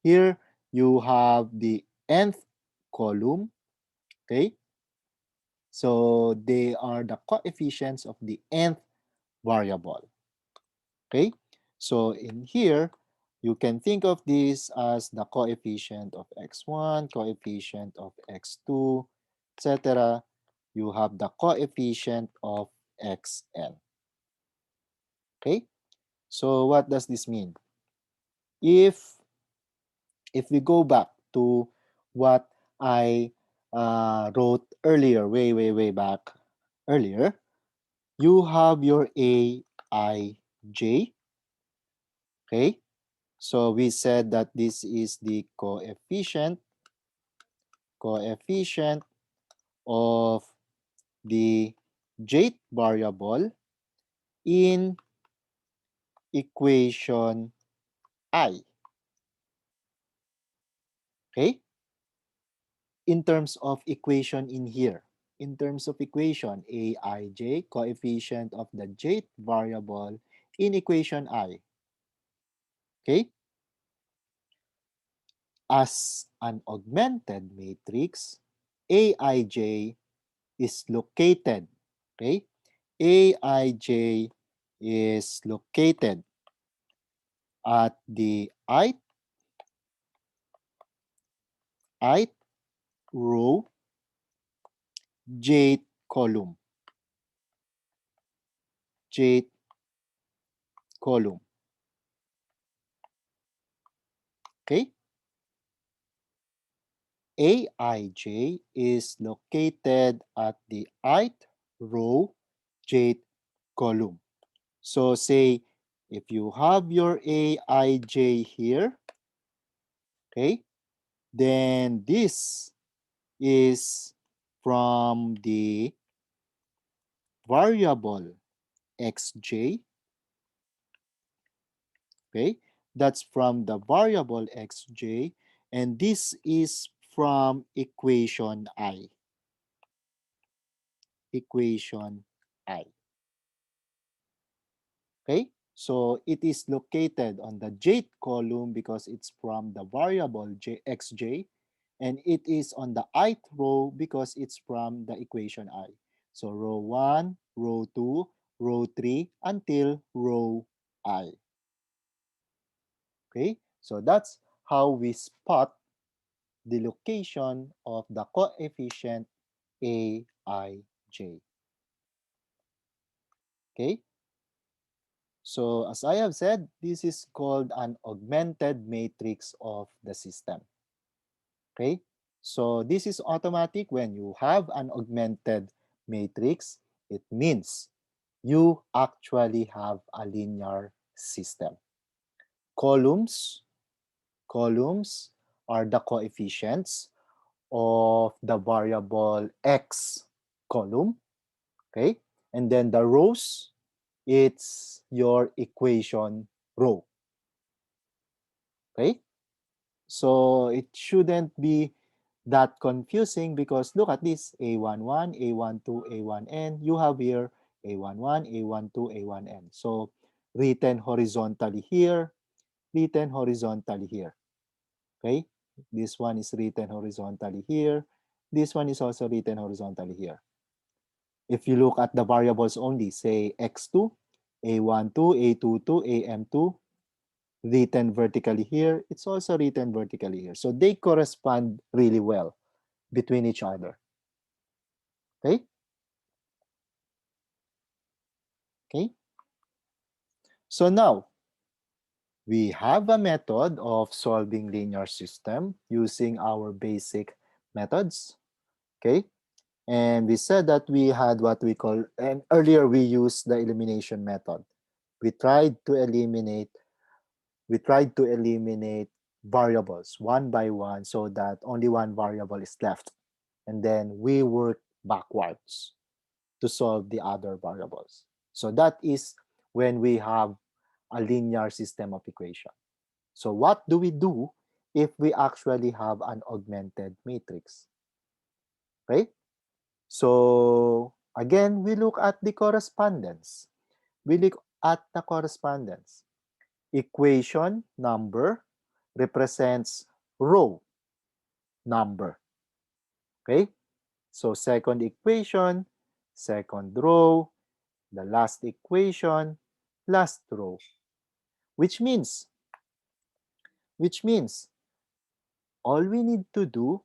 Here, you have the nth column, okay? So they are the coefficients of the nth variable, okay? So in here, you can think of this as the coefficient of x1, coefficient of x2, etc. You have the coefficient of xn, okay? So what does this mean? If if we go back to what I wrote earlier, way back earlier, you have your A, I, J. Okay, so we said that this is the coefficient of the jth variable in equation I. Okay, in terms of equation in here. In terms of equation, Aij, coefficient of the jth variable in equation I. Okay? As an augmented matrix, Aij is located. Okay? Aij is located at the ith row, jth column. Jth column. Okay? Aij is located at the ith row, jth column. So say if you have your Aij here, okay, then this is from the variable xj, okay, that's from the variable xj, and this is from equation I. Equation I. Okay, so it is located on the jth column because it's from the variable xj, and it is on the ith row because it's from the equation I. So row 1, row 2, row 3 until row I. Okay? So that's how we spot the location of the coefficient a, I, j. Okay? So as I have said, this is called an augmented matrix of the system. Okay? So this is automatic. When you have an augmented matrix, it means you actually have a linear system. Columns, columns are the coefficients of the variable x column. Okay? And then the rows, it's your equation row. Okay? So it shouldn't be that confusing because look at this, A11, A12, A1n. You have here A11, A12, A1n. So written horizontally here, written horizontally here. Okay? This one is written horizontally here. This one is also written horizontally here. If you look at the variables only, say x2, a12, a22, am2, written vertically here, it's also written vertically here. So they correspond really well between each other. Okay? Okay? So now, we have a method of solving linear system using our basic methods. Okay? And we said that we had what we call, and earlier we used the elimination method. We tried to eliminate we tried to eliminate variables one by one so that only one variable is left. And then we work backwards to solve the other variables. So that is when we have a linear system of equation. So what do we do if we actually have an augmented matrix? Okay? So again, we look at the correspondence. We look at the correspondence. Equation number represents row number. Okay? So second equation, second row, the last equation, last row. Which means, which means all we need to do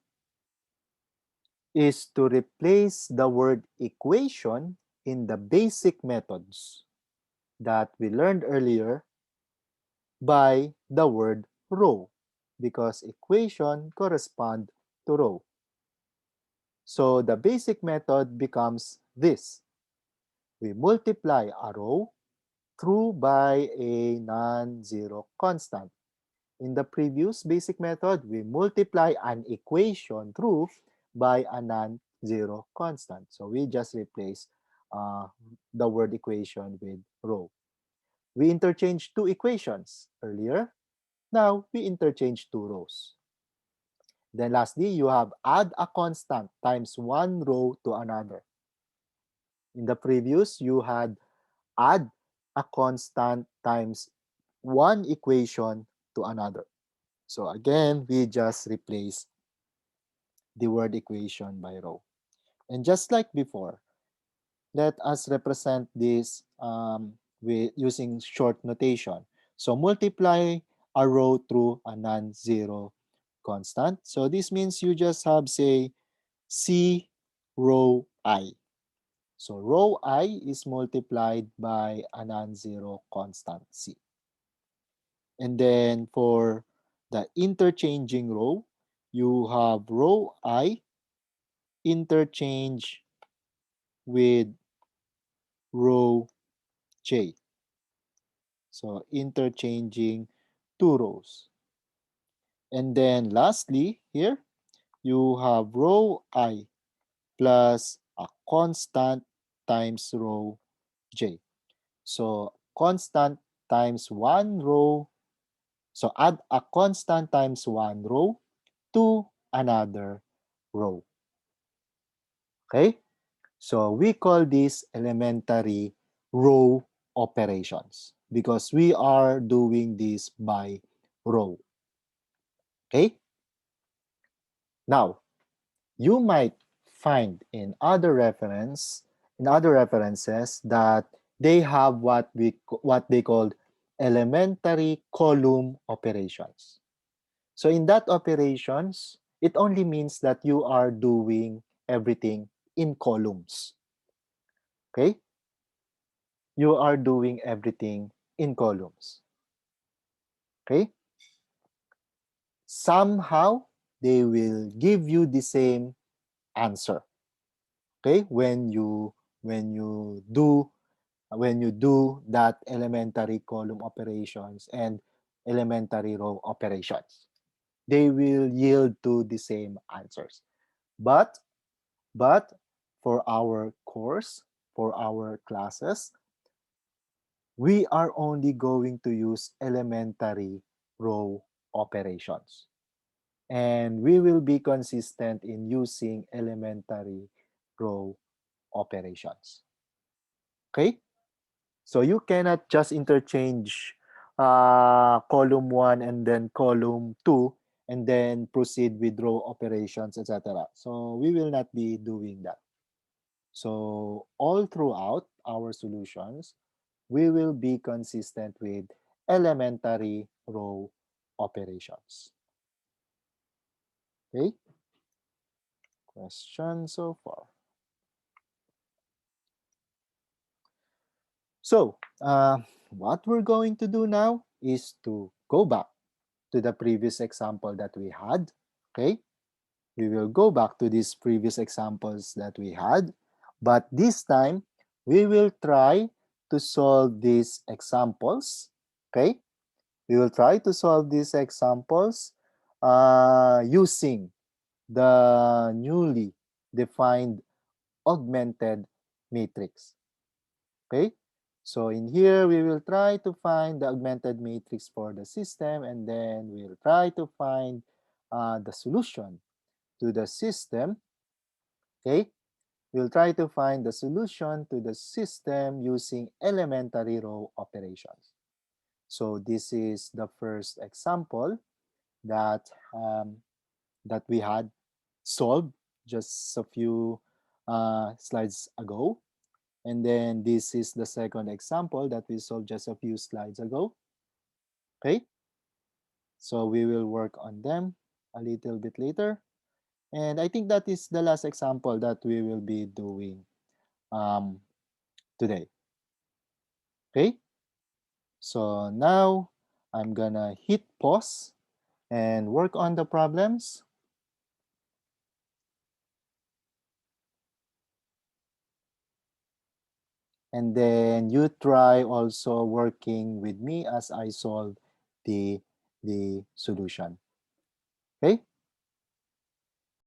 is to replace the word equation in the basic methods that we learned earlier by the word row because equation correspond to row. So the basic method becomes this. We multiply a row through by a non-zero constant. In the previous basic method, we multiply an equation through by a non-zero constant. So we just replace the word equation with row. We interchange two equations earlier. Now we interchange two rows. Then lastly, you have add a constant times one row to another. In the previous, you had add a constant times one equation to another. So again, we just replace the word equation by row. And just like before, let us represent this with using short notation. So multiply a row through a non-zero constant. So this means you just have, say, C row I. So row I is multiplied by a non-zero constant C. And then for the interchanging row, you have row I interchange with row J. So interchanging two rows. And then lastly, here, you have row I plus a constant times row J. So constant times one row. So add a constant times one row to another row. Okay? So we call this elementary row operations because we are doing this by row. Okay? Now, you might find in other reference in other references that they have what they called elementary column operations. So in that operations, it only means that you are doing everything in columns. Okay? You are doing everything in columns. Okay? Somehow they will give you the same answer. Okay? When you do that elementary column operations and elementary row operations, they will yield to the same answers. But but for our course, for our classes, we are only going to use elementary row operations. And we will be consistent in using elementary row operations. Okay? So you cannot just interchange column 1 and then column 2 and then proceed with row operations, etc. So we will not be doing that. So all throughout our solutions, we will be consistent with elementary row operations. Okay? Question so far. So what we're going to do now is to go back to the previous example that we had. Okay? We will go back to these previous examples that we had, but this time we will try to solve these examples. Okay? We will try to solve these examples using the newly defined augmented matrix. Okay? So in here, we will try to find the augmented matrix for the system, and then we'll try to find the solution to the system. Okay? We'll try to find the solution to the system using elementary row operations. So this is the first example that that we had solved just a few slides ago. And then this is the second example that we solved just a few slides ago. Okay, so we will work on them a little bit later. And I think that is the last example that we will be doing um, today. Okay, so now I'm gonna hit pause and work on the problems. And then you try also working with me as I solve the, the solution. Okay?